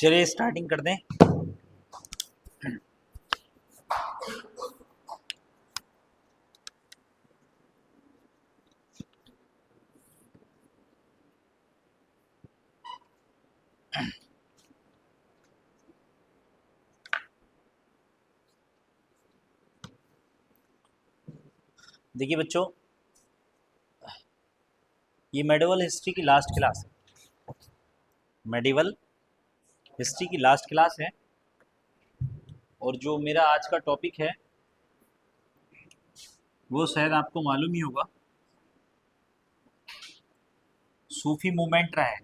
चलिए स्टार्टिंग कर दें। देखिए बच्चों, ये मेडिवल हिस्ट्री की लास्ट क्लास है। मेडिवल हिस्ट्री की लास्ट क्लास है और जो मेरा आज का टॉपिक है वो शायद आपको मालूम ही होगा, सूफी मूवमेंट रहा है।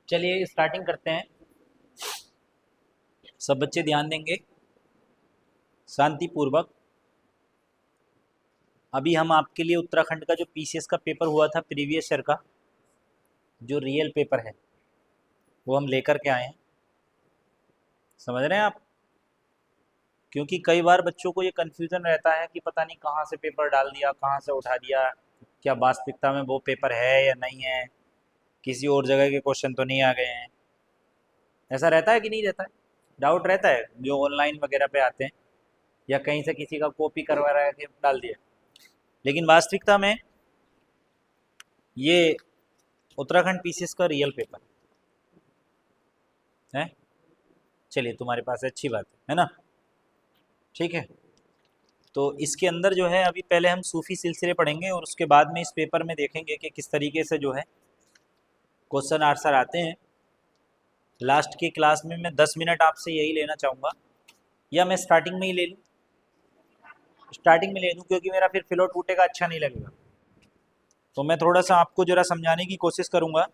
चलिए स्टार्टिंग करते हैं। सब बच्चे ध्यान देंगे शांतिपूर्वक। अभी हम आपके लिए उत्तराखंड का जो पीसीएस का पेपर हुआ था प्रीवियस ईयर का, जो रियल पेपर है वो हम लेकर के आए हैं। समझ रहे हैं आप? क्योंकि कई बार बच्चों को ये कन्फ्यूज़न रहता है कि पता नहीं कहाँ से पेपर डाल दिया, कहाँ से उठा दिया, क्या वास्तविकता में वो पेपर है या नहीं है, किसी और जगह के क्वेश्चन तो नहीं आ गए हैं। ऐसा रहता है कि नहीं रहता है? डाउट रहता है जो ऑनलाइन वगैरह पे आते हैं, या कहीं से किसी का कॉपी करवा रहा है कि डाल दिया। लेकिन वास्तविकता में ये उत्तराखंड पीसीएस का रियल पेपर है। चलिए तुम्हारे पास है, अच्छी बात है ना? ठीक है, तो इसके अंदर जो है अभी पहले हम सूफी सिलसिले पढ़ेंगे और उसके बाद में इस पेपर में देखेंगे कि किस तरीके से जो है क्वेश्चन आंसर आते हैं। लास्ट की क्लास में मैं 10 मिनट आपसे यही लेना चाहूँगा, या मैं स्टार्टिंग में ही ले लूँ? स्टार्टिंग में ले लूँ क्योंकि मेरा फिर फ्लो टूटेगा, अच्छा नहीं लगेगा। तो मैं थोड़ा सा आपको ज़रा समझाने की कोशिश करूँगा।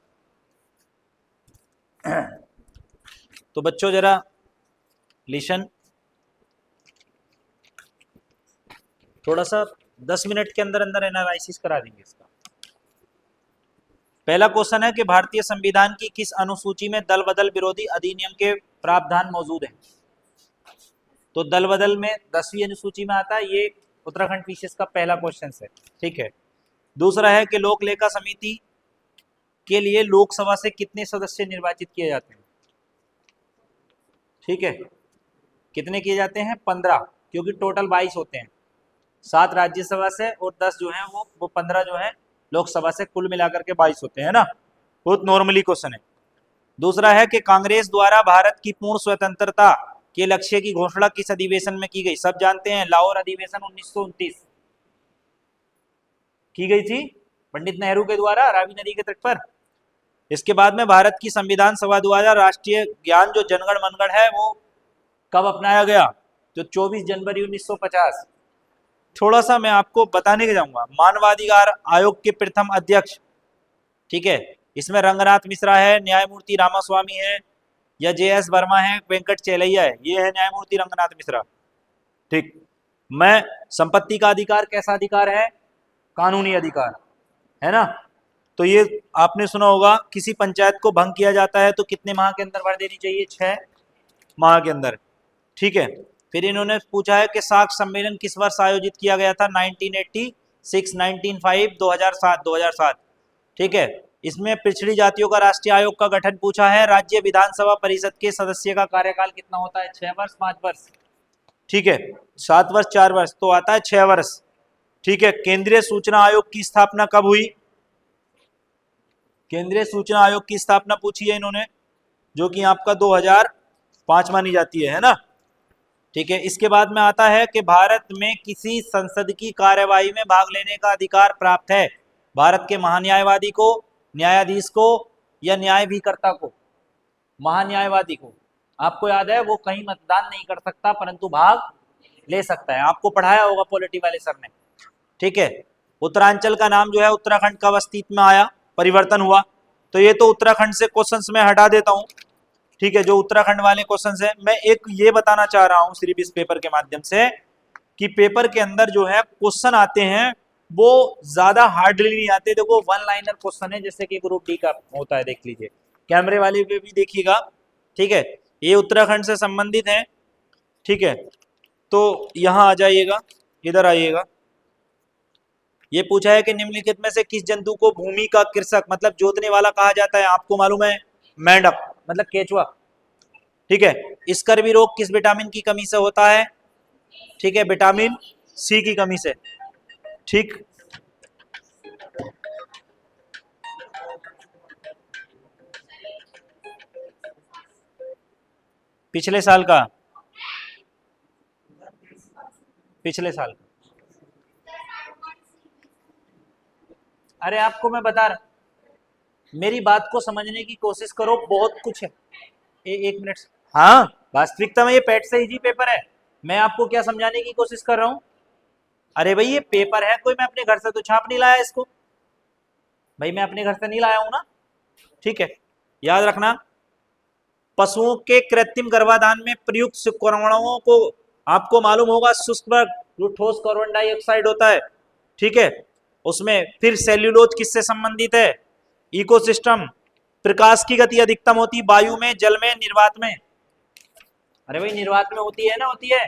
तो बच्चों ज़रा लिसन, थोड़ा सा 10 मिनट के अंदर अंदर एनालिसिस करा देंगे इसका। पहला क्वेश्चन है कि भारतीय संविधान की किस अनुसूची में दल बदल विरोधी अधिनियम के प्रावधान मौजूद हैं? तो दल बदल में 10वीं अनुसूची में आता है। ये उत्तराखंड पीसीएस का पहला क्वेश्चन है। ठीक है, दूसरा है कि लोक लेखा समिति के लिए लोकसभा से कितने सदस्य निर्वाचित किए जाते हैं? ठीक है, कितने किए जाते हैं? 15, क्योंकि टोटल 22 होते हैं। 7 राज्यसभा से और 10 जो है वो 15 जो है लोकसभा से, कुल मिलाकर के 22 होते हैं ना। बहुत नॉर्मली क्वेश्चन है। दूसरा है कि कांग्रेस द्वारा भारत की पूर्ण स्वतंत्रता के लक्ष्य की घोषणा किस अधिवेशन में की गई? सब जानते हैं, लाहौर अधिवेशन 1929 की गई थी पंडित नेहरू के द्वारा, रावी नदी के तट पर। इसके बाद में भारत की संविधान सभा द्वारा राष्ट्रीय ज्ञान जो जनगण मनगढ़ है वो कब अपनाया गया? तो 24 जनवरी 1950। थोड़ा सा मैं आपको बताने के जाऊंगा। मानवाधिकार आयोग के प्रथम अध्यक्ष, ठीक है, इसमें रंगनाथ मिश्रा है, न्यायमूर्ति रामास्वामी है, या जे.एस. वर्मा है, वेंकट चेलैया है। ये है न्यायमूर्ति रंगनाथ मिश्रा। ठीक। मैं संपत्ति का अधिकार कैसा अधिकार है? कानूनी अधिकार है ना। तो ये आपने सुना होगा, किसी पंचायत को भंग किया जाता है तो कितने माह के अंदर भर देनी चाहिए? 6 माह के अंदर। ठीक है, फिर इन्होंने पूछा है कि साख सम्मेलन किस वर्ष आयोजित किया गया था? 1986, 1905, 2007, 2007। ठीक है, इसमें पिछड़ी जातियों का राष्ट्रीय आयोग का गठन पूछा है। राज्य विधानसभा परिषद के सदस्य का कार्यकाल कितना होता है? 6 वर्ष, 5 वर्ष? ठीक है, 7 वर्ष, 4 वर्ष, तो आता है 6 वर्ष। ठीक है, केंद्रीय सूचना आयोग की स्थापना कब हुई? केंद्रीय सूचना आयोग की स्थापना पूछी है इन्होंने, जो कि आपका 2005 मानी जाती है ना। ठीक है, इसके बाद में आता है कि भारत में किसी संसद की कार्यवाही में भाग लेने का अधिकार प्राप्त है भारत के महान्यायवादी को, न्यायाधीश को, या न्यायाभिकर्ता को? महान्यायवादी को। आपको याद है वो कहीं मतदान नहीं कर सकता परंतु भाग ले सकता है। आपको पढ़ाया होगा पॉलिटी वाले सर ने। ठीक है, उत्तरांचल का नाम जो है उत्तराखंड कब अस्तित्व में आया, परिवर्तन हुआ? तो ये तो उत्तराखंड से क्वेश्चंस मैं हटा देता हूं, ठीक है, जो उत्तराखंड वाले क्वेश्चंस है। मैं एक ये बताना चाह रहा हूं सिर्फ इस पेपर के माध्यम से कि पेपर के अंदर जो है क्वेश्चन आते हैं वो ज्यादा हार्डली नहीं आते। देखो वन लाइनर क्वेश्चन है, जैसे कि ग्रुप डी का होता है, देख लीजिए, कैमरे वाले पे भी देखिएगा, ठीक है, ये उत्तराखंड से संबंधित है, ठीक है। तो यहां आ जाइएगा, इधर आइएगा। ये पूछा है कि निम्नलिखित में से किस जंतु को भूमि का कृषक मतलब जोतने वाला कहा जाता है? आपको मालूम है, मेंढक मतलब केचुआ, ठीक है। स्कर्वी रोग किस विटामिन की कमी से होता है? ठीक है, विटामिन सी की कमी से, ठीक। पिछले साल का, पिछले साल, अरे आपको मैं बता रहा, मेरी बात को समझने की कोशिश करो, बहुत कुछ है। एक मिनट, हाँ, वास्तविकता में ये पेट से इजी पेपर है, मैं आपको क्या समझाने की कोशिश कर रहा हूं? अरे भाई ये पेपर है, कोई मैं अपने घर से तो छाप नहीं लाया इसको, भाई मैं अपने घर से नहीं लाया हूं ना, ठीक है। याद रखना, पशुओं के कृत्रिम गर्भाधान में प्रयुक्त शुक्राणुओं को आपको मालूम होगा शुष्क जो ठोस कार्बन डाइऑक्साइड होता है, ठीक है, उसमें फिर सेल्यूलोज किससे संबंधित है? इकोसिस्टम। प्रकाश की गति अधिकतम होती वायु में, जल में, निर्वात में? अरे भाई निर्वात में होती है ना, होती है,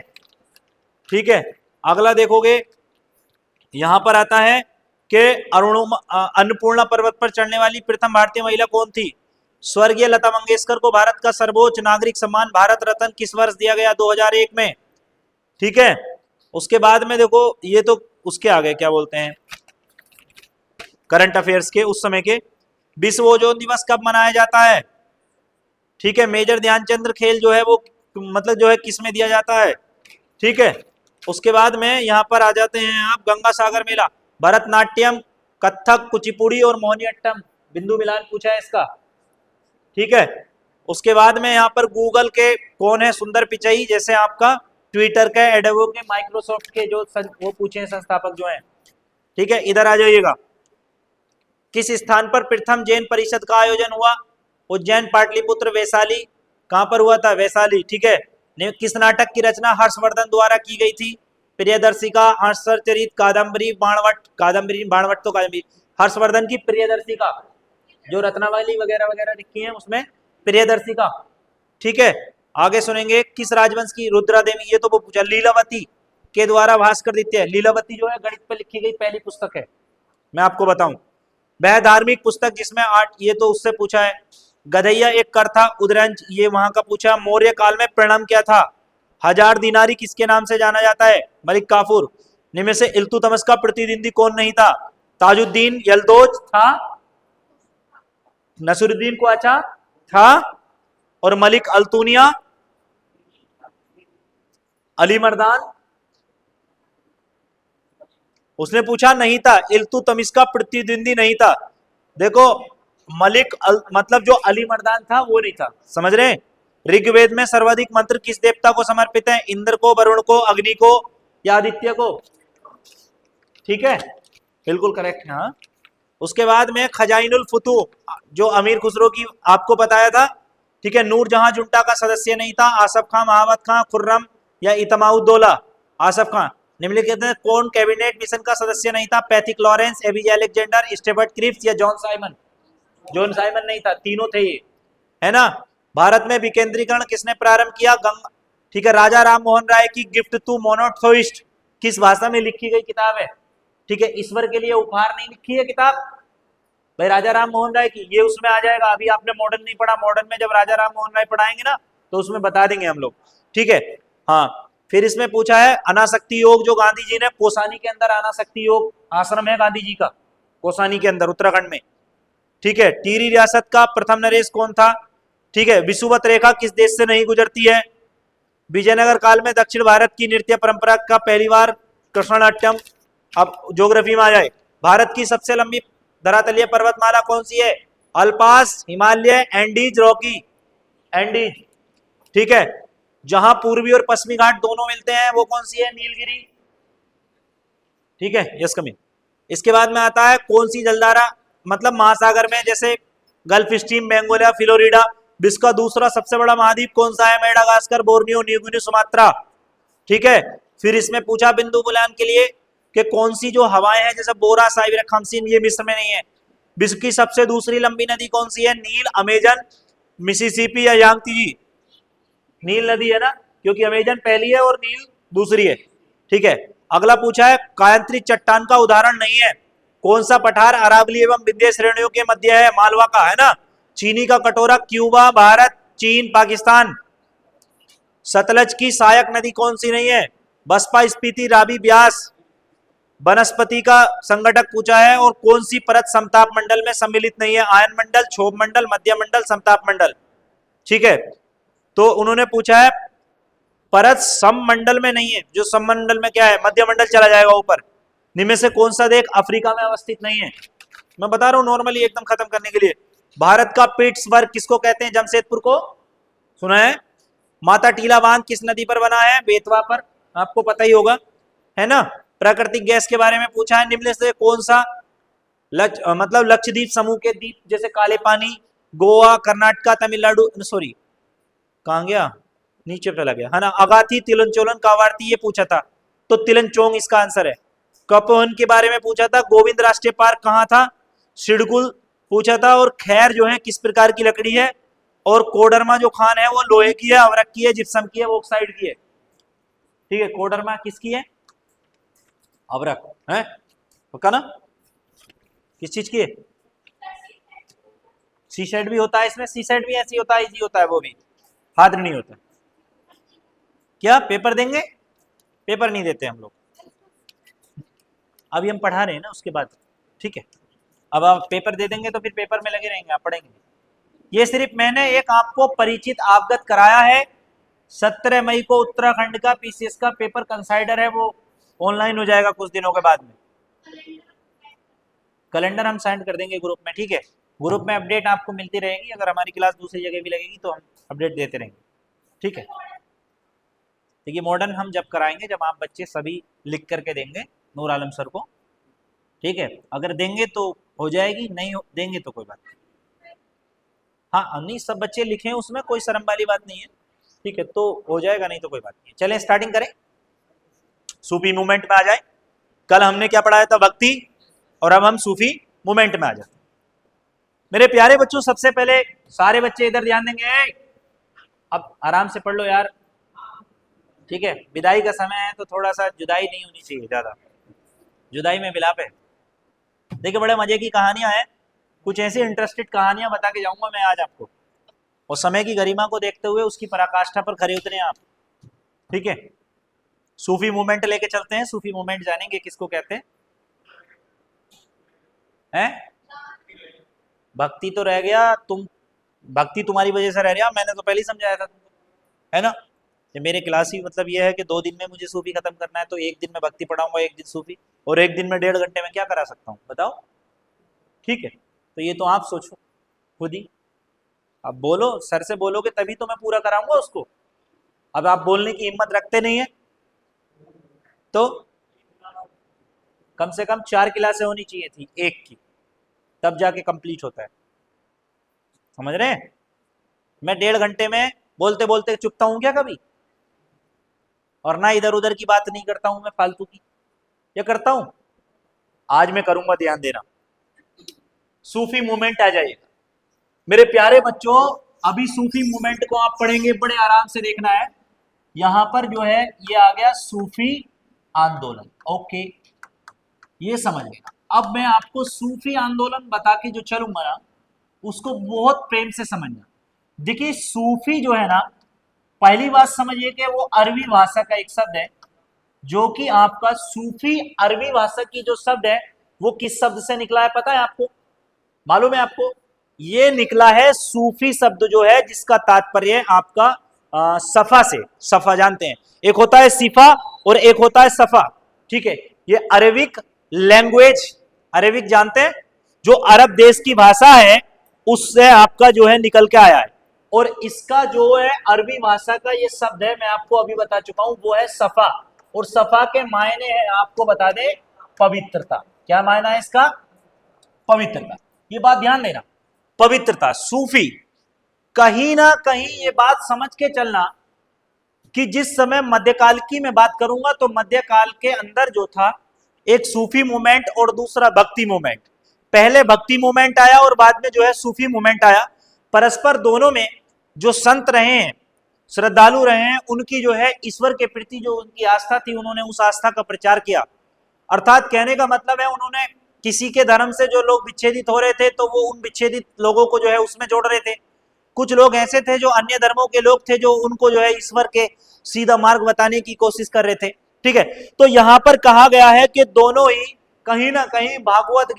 ठीक है। अगला देखोगे, यहां पर आता है कि अन्नपूर्णा पर्वत पर चढ़ने वाली प्रथम भारतीय महिला कौन थी? स्वर्गीय लता मंगेशकर को भारत का सर्वोच्च नागरिक सम्मान भारत रत्न किस वर्ष दिया गया? 2001 में, ठीक है। उसके बाद में देखो, ये तो उसके आगे क्या बोलते हैं, करंट अफेयर्स के उस समय के। विश्व ओजोन दिवस कब मनाया जाता है? ठीक है, मेजर ध्यानचंद्र खेल जो है वो मतलब जो है किस में दिया जाता है, ठीक है। उसके बाद में यहाँ पर आ जाते हैं आप, गंगा सागर मेला, भरतनाट्यम, कथक, कुचिपुड़ी और मोहिनीअट्टम, बिंदु मिलान पूछा है इसका, ठीक है। उसके बाद में यहाँ पर गूगल के कौन है? सुंदर पिचई, जैसे आपका ट्विटर के, एडोबो के, माइक्रोसॉफ्ट के जो वो पूछे हैं संस्थापक जो हैं, ठीक है। इधर आ जाइएगा, किस स्थान पर प्रथम जैन परिषद का आयोजन हुआ? उज्जैन, पाटलिपुत्र, वैशाली? कहां पर हुआ था? वैशाली, ठीक है। किस नाटक की रचना हर्षवर्धन द्वारा की गई थी? प्रियदर्शिका, हर्षचरित, कादम्बरी, बाणवट? कादम्बरी, बाणवट तो कादम्बरी, हर्षवर्धन की प्रियदर्शिका, जो रत्नावली वगैरह वगैरह लिखी है उसमें प्रियदर्शिका, ठीक है। आगे सुनेंगे, किस राजवंश की रुद्रा देवी? ये तो वो पूछा, लीलावती के द्वारा भास्कर द्वितीय, लीलावती जो है गणित पर लिखी गई पहली पुस्तक है, मैं आपको बताऊं। वह धार्मिक पुस्तक जिसमें 8, ये तो उससे पूछा है। गधैया एक कर था, उदरंज, ये वहां का पूछा। मौर्य काल में प्रणाम क्या था? 1000 दिनारी किसके नाम से जाना जाता है? मलिक काफूर। निम्न से इल्तुतमिश का प्रतिद्वंदी कौन नहीं था? ताजुद्दीन यलदोज था, नसरुद्दीन क्वाचा था, और मलिक अल्तुनिया, अली मर्दान? उसने पूछा नहीं था, इल्तुतमिश का प्रतिद्वंदी नहीं था। देखो मलिक मतलब जो अली मर्दान था वो नहीं था, समझ रहे हैं। ऋग्वेद में सर्वाधिक मंत्र किस देवता को समर्पित है? इंद्र को, वरुण को, अग्नि को या आदित्य को? ठीक है, बिल्कुल करेक्ट है, हाँ। उसके बाद में खजाइनुल फुतू, जो अमीर खुसरो की आपको बताया था, ठीक है। नूरजहां जुंटा का सदस्य नहीं था? आसफ खां, महावत खां, खुर्रम या इतमाउद्दौला? आसफ खां। निम्नलिखित में कौन कैबिनेट मिशन का सदस्य नहीं था? Pethick Lawrence, A B J Alexander, Stafford Cripps या जॉन साइमन? जॉन साइमन नहीं था, तीनों थे ये, है ना। भारत में विकेंद्रीकरण किसने प्रारंभ किया? गंगा, ठीक है। राजा राम मोहन राय की गिफ्ट टू मोनोथोइस्ट किस भाषा में लिखी गई किताब है? ठीक है, ईश्वर के लिए उपहार नहीं लिखी है किताब भाई, राजा राम मोहन राय की, ये उसमें आ जाएगा। अभी आपने मॉडर्न नहीं पढ़ा, मॉडर्न में जब राजा राम मोहन राय पढ़ाएंगे ना तो उसमें बता देंगे हम लोग, ठीक है। हाँ, फिर इसमें पूछा है अनासक्ति योग, जो गांधी जी ने कोसानी के अंदर, अनासक्ति योग आश्रम है गांधी जी का कोसानी के अंदर उत्तराखंड में, ठीक है। टिहरी रियासत का प्रथम नरेश कौन था? ठीक है। विषुवत रेखा किस देश से नहीं गुजरती है? विजयनगर काल में दक्षिण भारत की नृत्य परंपरा का पहली बार कृष्णाट्यम। अब ज्योग्राफी में आ जाए, भारत की सबसे लंबी धरातलीय पर्वतमाला कौन सी है? अल्पास, हिमालय, एंडीज, रॉकी? एंडीज, ठीक है। जहां पूर्वी और पश्चिमी घाट दोनों मिलते हैं वो कौन सी है? नीलगिरी, ठीक है। Yes coming. इसके बाद में आता है कौन सी जलधारा मतलब महासागर में, जैसे गल्फ स्ट्रीम, बेंगोलिया, फ्लोरिडा। विश्व का दूसरा सबसे बड़ा महाद्वीप कौन सा है? Madagascar, Borneo, New Guinea, Sumatra. ठीक है, फिर इसमें पूछा बिंदु बुलान के लिए कि कौन सी जो हवाएं हैं जैसे बोरा, साइबेरिया, खमसीन, ये मिस्र में नहीं है। विश्व की सबसे दूसरी लंबी नदी कौन सी है? नील, अमेजन, मिसिसिपी या यांगती जी? नील नदी है ना, क्योंकि अमेजन पहली है और नील दूसरी है। ठीक है, अगला पूछा है कायंत्री चट्टान का उदाहरण नहीं है। कौन सा पठार अरावली एवं विंध्य श्रेणियों के मध्य है? मालवा का, है ना। चीनी का कटोरा, क्यूबा, भारत, चीन, पाकिस्तान। सतलज की सहायक नदी कौन सी नहीं है? बसपा, स्पीति, रावी, ब्यास। वनस्पति का संगठक पूछा है। और कौन सी परत समताप मंडल में सम्मिलित नहीं है? आयन मंडल, क्षोभ मंडल, मध्य मंडल, समताप मंडल। ठीक है, तो उन्होंने पूछा है परत सममंडल में नहीं है। जो सममंडल में क्या है? मध्य मंडल चला जाएगा ऊपर। निम्न से कौन सा देश अफ्रीका में अवस्थित नहीं है? मैं बता रहा हूं नॉर्मली एकदम खत्म करने के लिए। भारत का पिट्सबर्ग किसको कहते हैं? जमशेदपुर को। सुना है? माता टीला बांध किस नदी पर बना है? बेतवा पर, आपको पता ही होगा, है ना। प्राकृतिक गैस के बारे में पूछा है। निम्न से कौन सा मतलब लक्षद्वीप समूह के द्वीप जैसे काले पानी, गोवा, कर्नाटका, तमिलनाडु, सॉरी कहां गया, नीचे चला गया, है ना। अगाथी, तिलंचोलन, कावारती, ये पूछा था, तो तिलंचोंग इसका आंसर है। कपवन के बारे में पूछा था। गोविंद राष्ट्रीय पार्क कहां था? सिडकुल पूछा था। और खैर जो है किस प्रकार की लकड़ी है? और कोडरमा जो खान है वो लोहे की है, अवरक की है, जिप्सम की है, ऑक्साइड की है। ठीक है, कोडरमा किसकी है? अवरक है, पक्का ना? किस चीज की है? सी सेट भी होता है इसमें, सी सेट भी ऐसी होता है, इजी होता है वो भी, हाथ नहीं होता। क्या पेपर देंगे? पेपर नहीं देते हम लोग, अभी हम पढ़ा रहे हैं ना उसके बाद। ठीक है, अब आप पेपर दे देंगे तो फिर पेपर में लगे रहेंगे, आप पढ़ेंगे। ये सिर्फ मैंने एक आपको परिचित अवगत कराया है। 17 मई को उत्तराखंड का पीसीएस का पेपर कंसाइडर है, वो ऑनलाइन हो जाएगा कुछ दिनों के बाद में। कैलेंडर हम सेंड कर देंगे ग्रुप में। ठीक है, ग्रुप में अपडेट आपको मिलती रहेगी। अगर हमारी क्लास दूसरी जगह भी लगेगी तो हम अपडेट देते रहेंगे। ठीक है, देखिए मॉडर्न हम जब कराएंगे जब आप बच्चे सभी लिख करके देंगे नूर आलम सर को। ठीक है, अगर देंगे तो हो जाएगी, नहीं देंगे तो कोई बात नहीं। हाँ नहीं, सब बच्चे लिखें, उसमें कोई शर्म वाली बात नहीं है। ठीक है, तो हो जाएगा, नहीं तो कोई बात नहीं। चलें स्टार्टिंग करें, सूफी मूवमेंट में आ जाए। कल हमने क्या पढ़ाया था? भक्ति, और अब हम सूफी मूवमेंट में आ जाते हैं। मेरे प्यारे बच्चों, सबसे पहले सारे बच्चे इधर ध्यान देंगे। अब आराम से पढ़ लो यार। ठीक है, विदाई का समय है तो थोड़ा सा जुदाई नहीं होनी चाहिए ज्यादा, जुदाई में विलाप है। देखिए बड़े मजे की कहानियां हैं, कुछ ऐसी इंटरेस्टेड कहानियां बता के जाऊंगा मैं आज आपको, और समय की गरिमा को देखते हुए उसकी पराकाष्ठा पर खरे उतरे आप। ठीक है, सूफी मूवमेंट लेके चलते हैं। सूफी मूवमेंट जानेंगे किसको कहते हैं? भक्ति तो रह गया, तुम भक्ति तुम्हारी वजह से रह गया, मैंने तो पहले ही समझाया था तुमको, है ना। ये मेरे क्लास ही मतलब ये है कि 2 दिन में मुझे सूफी खत्म करना है, तो 1 दिन में भक्ति पढ़ाऊंगा, 1 दिन सूफी, और 1 दिन में 1.5 घंटे में क्या करा सकता हूँ बताओ। ठीक है, तो ये तो आप सोचो खुद ही। अब बोलो, सर से बोलोगे तभी तो मैं पूरा कराऊंगा उसको। अब आप बोलने की हिम्मत रखते नहीं है तो कम से कम 4 क्लासें होनी चाहिए थी, 1 की, तब जाके कंप्लीट होता है। समझ रहे हैं? मैं 1.5 घंटे में बोलते बोलते चुपता हूं क्या कभी? और ना इधर उधर की बात नहीं करता हूं मैं फालतू की, या करता हूं? आज मैं करूंगा, ध्यान देना। सूफी मूवमेंट आ जाइएगा मेरे प्यारे बच्चों। अभी सूफी मूवमेंट को आप पढ़ेंगे, बड़े आराम से देखना है। यहां पर जो है ये आ गया सूफी आंदोलन। ओके, ये समझ लेना। अब मैं आपको सूफी आंदोलन बता के जो चलूंगा ना, उसको बहुत प्रेम से समझना। देखिए सूफी जो है ना, पहली बात समझिए कि वो अरबी भाषा का एक शब्द है, जो कि आपका सूफी अरबी भाषा की जो शब्द है वो किस शब्द से निकला है पता है आपको? मालूम है आपको? ये निकला है सूफी शब्द जो है जिसका तात्पर्य आपका सफा से। सफा जानते हैं, एक होता है सिफा और एक होता है सफा। ठीक है, ये अरबिक लैंग्वेज, अरबिक जानते हैं, जो अरब देश की भाषा है उससे आपका जो है निकल के आया है। और इसका जो है अरबी भाषा का ये शब्द है, मैं आपको अभी बता चुका हूं, वो है सफा। और सफा के मायने हैं आपको बता दे पवित्रता। क्या मायना है इसका? पवित्रता। ये बात ध्यान देना। पवित्रता, सूफी। कहीं ना कहीं ये बात समझ के चलना कि जिस समय मध्यकाल की मैं बात करूंगा तो मध्यकाल के अंदर जो था एक सूफी मूवमेंट और दूसरा भक्ति मूवमेंट। पहले भक्ति मूवमेंट आया और बाद में जो है सूफी मूवमेंट आया। परस्पर दोनों में जो संत रहे हैं, श्रद्धालु रहे हैं, उनकी जो है ईश्वर के प्रति जो उनकी आस्था थी, उन्होंने उस आस्था का प्रचार किया। अर्थात कहने का मतलब है उन्होंने किसी के धर्म से जो लोग विच्छेदित हो रहे थे तो वो उन विच्छेदित लोगों को जो है उसमें जोड़ रहे थे। कुछ लोग ऐसे थे जो अन्य धर्मों के लोग थे जो उनको जो है ईश्वर के सीधा मार्ग बताने की कोशिश कर रहे थे। ठीक है, तो यहां पर कहा गया है कि दोनों ही कहीं ना कहीं भागवत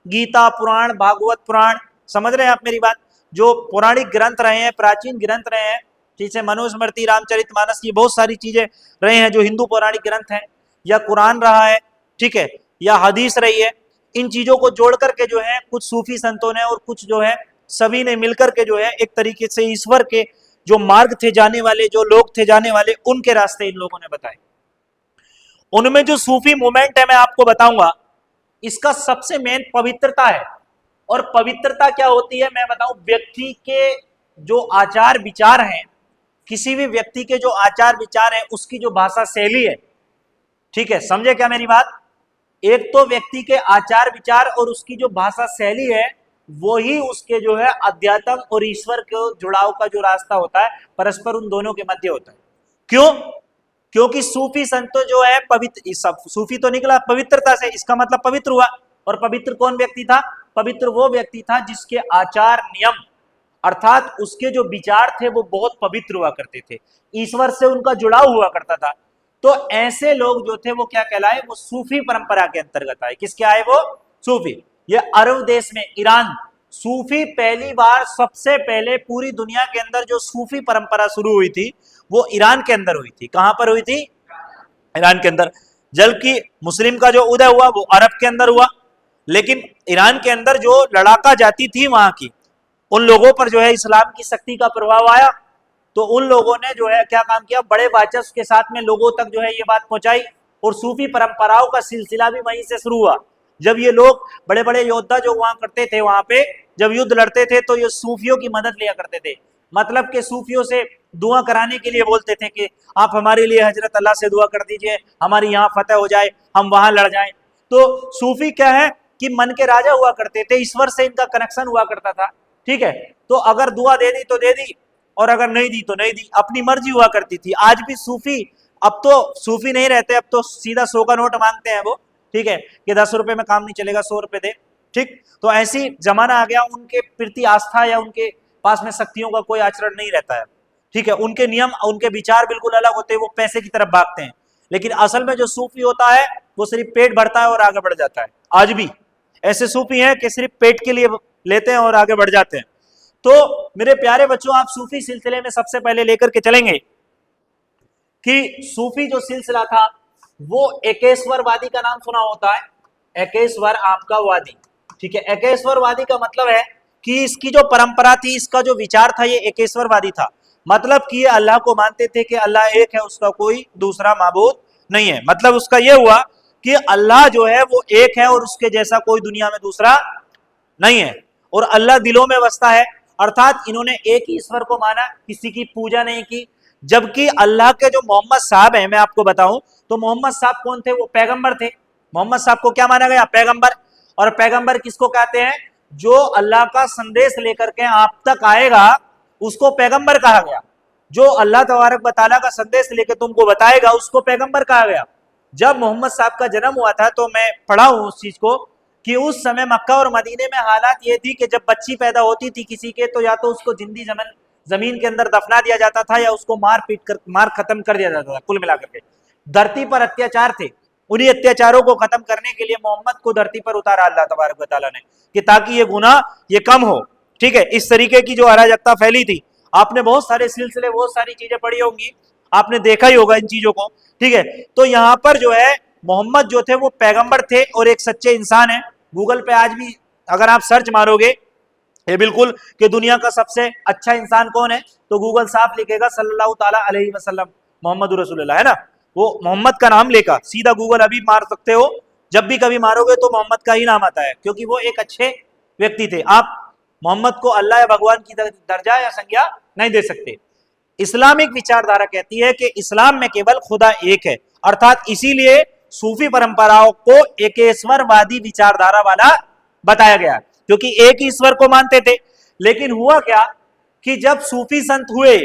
गीता पुराण, भागवत पुराण, समझ रहे हैं आप मेरी बात, जो पौराणिक ग्रंथ रहे हैं, प्राचीन ग्रंथ रहे हैं, जैसे मनुस्मृति, रामचरितमानस, ये बहुत सारी चीजें रहे हैं जो हिंदू पौराणिक ग्रंथ हैं, या कुरान रहा है, ठीक है, या हदीस रही है। इन चीजों को जोड़ करके जो है कुछ सूफी संतों ने और कुछ जो है सभी ने मिलकर के जो है एक तरीके से ईश्वर के जो मार्ग थे जाने वाले, जो लोग थे जाने वाले, उनके रास्ते इन लोगों ने बताए। उनमें जो सूफी मूवमेंट है मैं आपको बताऊंगा, इसका सबसे मेन पवित्रता है। और पवित्रता क्या होती है मैं बताऊं, व्यक्ति के जो आचार विचार हैं, किसी भी व्यक्ति के जो आचार विचार है, उसकी जो भाषा शैली है, ठीक है, समझे क्या मेरी बात। एक तो व्यक्ति के आचार विचार और उसकी जो भाषा शैली है, वही उसके जो है अध्यात्म और ईश्वर के जुड़ाव का जो रास्ता होता है, परस्पर उन दोनों के मध्य होता है। क्यों? क्योंकि सूफी संत जो है पवित्र, सब सूफी तो निकला पवित्रता से, इसका मतलब पवित्र हुआ। और पवित्र कौन व्यक्ति था? पवित्र वो व्यक्ति था जिसके आचार नियम, अर्थात उसके जो विचार थे वो बहुत पवित्र हुआ करते थे, ईश्वर से उनका जुड़ाव हुआ करता था। तो ऐसे लोग जो थे वो क्या कहलाए? वो सूफी परंपरा के अंतर्गत आए। किसके आए वो? सूफी। ये अरब देश में, ईरान, सूफी पहली बार, सबसे पहले पूरी दुनिया के अंदर जो सूफी परंपरा शुरू हुई थी वो ईरान के अंदर हुई थी। कहां पर हुई थी? ईरान के अंदर। जबकि मुस्लिम का जो उदय हुआ वो अरब के अंदर हुआ, लेकिन ईरान के अंदर जो लड़ाका जाति थी वहां की, उन लोगों पर जो है इस्लाम की शक्ति का प्रभाव आया। तो उन लोगों ने जो है क्या काम किया, बड़े वर्चस्व के साथ में लोगों तक जो है ये बात पहुंचाई, और सूफी परंपराओं का सिलसिला भी वहीं से शुरू हुआ। जब ये लोग बड़े बड़े योद्धा जो वहां करते थे, वहां पे जब युद्ध लड़ते थे तो ये सूफियों की मदद लिया करते थे। मतलब कि सूफियों से दुआ कराने के लिए बोलते थे कि आप हमारे लिए हजरत अल्लाह से दुआ कर दीजिए, हमारी यहाँ फतेह हो जाए, हम वहां लड़ जाएं। तो सूफी क्या है कि मन के राजा हुआ करते थे, ईश्वर से इनका कनेक्शन हुआ करता था। ठीक है, तो अगर दुआ दे दी तो दे दी, और अगर नहीं दी तो नहीं दी, अपनी मर्जी हुआ करती थी। आज भी सूफी, अब तो सूफी नहीं रहते, अब तो सीधा 100 का नोट मांगते हैं वो, ठीक है, कि 10 रुपए में काम नहीं चलेगा, 100 रुपए दे। ठीक, तो ऐसी जमाना आ गया, उनके प्रति आस्था या उनके पास में शक्तियों का कोई आचरण नहीं रहता है। ठीक है, उनके नियम, उनके विचार बिल्कुल अलग होते हैं, वो पैसे की तरफ भागते हैं। लेकिन असल में जो सूफी होता है वो सिर्फ पेट भरता है और आगे बढ़ जाता है। आज भी ऐसे सूफी हैं कि सिर्फ पेट के लिए लेते हैं और आगे बढ़ जाते हैं। तो मेरे प्यारे बच्चों, आप सूफी सिलसिले में सबसे पहले लेकर के चलेंगे कि सूफी जो सिलसिला था वो एकेश्वरवादी का नाम सुना होता है, एकेश्वर आपका वादी। ठीक है, एकेश्वरवादी का मतलब है कि इसकी जो परंपरा थी, इसका जो विचार था, ये एकेश्वरवादी था। मतलब कि ये अल्लाह को मानते थे कि अल्लाह एक है, उसका कोई दूसरा माबूद नहीं है। मतलब उसका ये हुआ कि अल्लाह जो है वो एक है और उसके जैसा कोई दुनिया में दूसरा नहीं है, और अल्लाह दिलों में बसता है। अर्थात इन्होंने एक ईश्वर को माना, किसी की पूजा नहीं की। जबकि अल्लाह के जो मोहम्मद साहब हैं, मैं आपको बताऊं तो मोहम्मद साहब कौन थे? वो पैगंबर थे। मोहम्मद साहब को क्या माना गया? पैगंबर। और पैगंबर किसको कहते हैं? जो अल्लाह का संदेश लेकर के आप तक आएगा उसको पैगंबर कहा गया। जो अल्लाह तबारक व तआला का संदेश लेकर तुमको बताएगा उसको पैगंबर कहा गया। जब मोहम्मद साहब का जन्म हुआ था तो मैं पढ़ा हूं उस चीज को कि उस समय मक्का और मदीने में हालात ये थी कि जब बच्ची पैदा होती थी किसी के, तो या तो उसको जिंदी जमीन के अंदर दफना दिया जाता था या उसको मार खत्म कर दिया जाता था। कुल मिलाकर के धरती पर अत्याचार थे, उन्हीं अत्याचारों को खत्म करने के लिए मोहम्मद को धरती पर उतारा अल्लाह तबारक व तआला ने, कि ताकि ये गुनाह ये कम हो। ठीक है, इस तरीके की जो अराजकता फैली थी, आपने बहुत सारे सिलसिले, बहुत सारी चीजें पढ़ी होंगी, आपने देखा ही होगा इन चीजों को। ठीक है, तो यहाँ पर जो है मोहम्मद जो थे वो पैगंबर थे और एक सच्चे इंसान है। गूगल पे आज भी अगर आप सर्च मारोगे ये बिल्कुल कि दुनिया का सबसे अच्छा इंसान कौन है, तो गूगल साफ लिखेगा सल्लल्लाहु ताला अलैहि वसल्लम मोहम्मद रसूलुल्लाह, है ना। वो मोहम्मद का नाम लेकर सीधा गूगल अभी मार सकते हो, जब भी कभी मारोगे तो मोहम्मद का ही नाम आता है, क्योंकि वो एक अच्छे व्यक्ति थे। आप मोहम्मद को अल्लाह या भगवान की दर्जा या संज्ञा नहीं दे सकते। इस्लामिक विचारधारा कहती है कि इस्लाम में केवल खुदा एक है, अर्थात इसीलिए सूफी परंपराओं को एकेश्वरवादी विचारधारा वाला बताया गया, क्योंकि एक ही ईश्वर को मानते थे। लेकिन हुआ क्या कि जब सूफी संत हुए,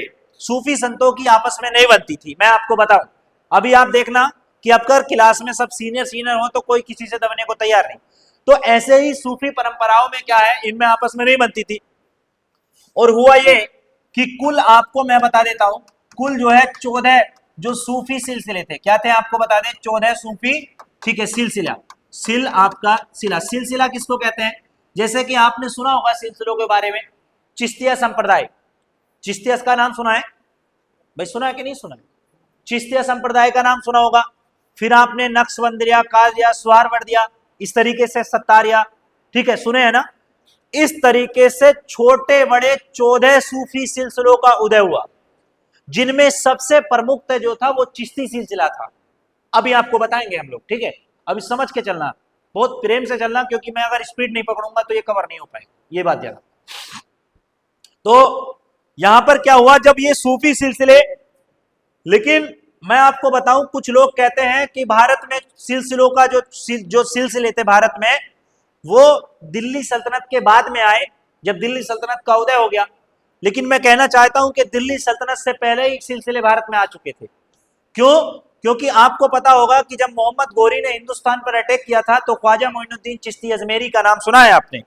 सूफी संतों की आपस में नहीं बनती थी। मैं आपको बताऊं, अभी आप देखना कि अगर क्लास में सब सीनियर हो तो कोई किसी से दबने को तैयार नहीं, तो ऐसे ही सूफी परंपराओं में क्या है, इनमें आपस में नहीं बनती थी। और हुआ ये कि कुल आपको मैं बता देता हूं, कुल जो है 14 जो सूफी सिलसिले थे, क्या थे आपको बता दें, 14 सूफी, ठीक है, सिलसिला। आपका सिलसिला किसको कहते हैं? जैसे कि आपने सुना होगा सिलसिलों के बारे में, चिश्तिया संप्रदाय, चिश्तिया का नाम सुना है भाई, सुना है कि नहीं सुना है? चिश्तिया संप्रदाय का नाम सुना होगा। फिर आपने नक्शबंदिया, कादिया, स्वारवर्दिया, इस तरीके से सत्तारिया, ठीक है, सुने हैं ना। इस तरीके से छोटे बड़े 14 सूफी सिलसिलों का उदय हुआ, जिनमें सबसे प्रमुख जो था वो चिश्ती सिलसिला था। अभी आपको बताएंगे हम लोग, ठीक है, अभी समझ के चलना, बहुत प्रेम से चलना, क्योंकि मैं अगर स्पीड नहीं पकड़ूंगा तो ये कवर नहीं हो पाएगा, ये बात ध्यान। तो यहां पर क्या हुआ, जब ये सूफी सिलसिले, लेकिन मैं आपको बताऊं, कुछ लोग कहते हैं कि भारत में सिलसिलों का जो सिलसिले थे भारत में, वो दिल्ली सल्तनत के बाद में आए, जब दिल्ली सल्तनत का उदय हो गया। लेकिन मैं कहना चाहता हूं कि दिल्ली सल्तनत से पहले ही सिलसिले भारत में आ चुके थे। क्यों? क्योंकि आपको पता होगा कि जब मोहम्मद गोरी ने हिंदुस्तान पर अटैक किया था, तो ख्वाजा मोइनुद्दीन चिश्ती अजमेरी का नाम सुना है आपने?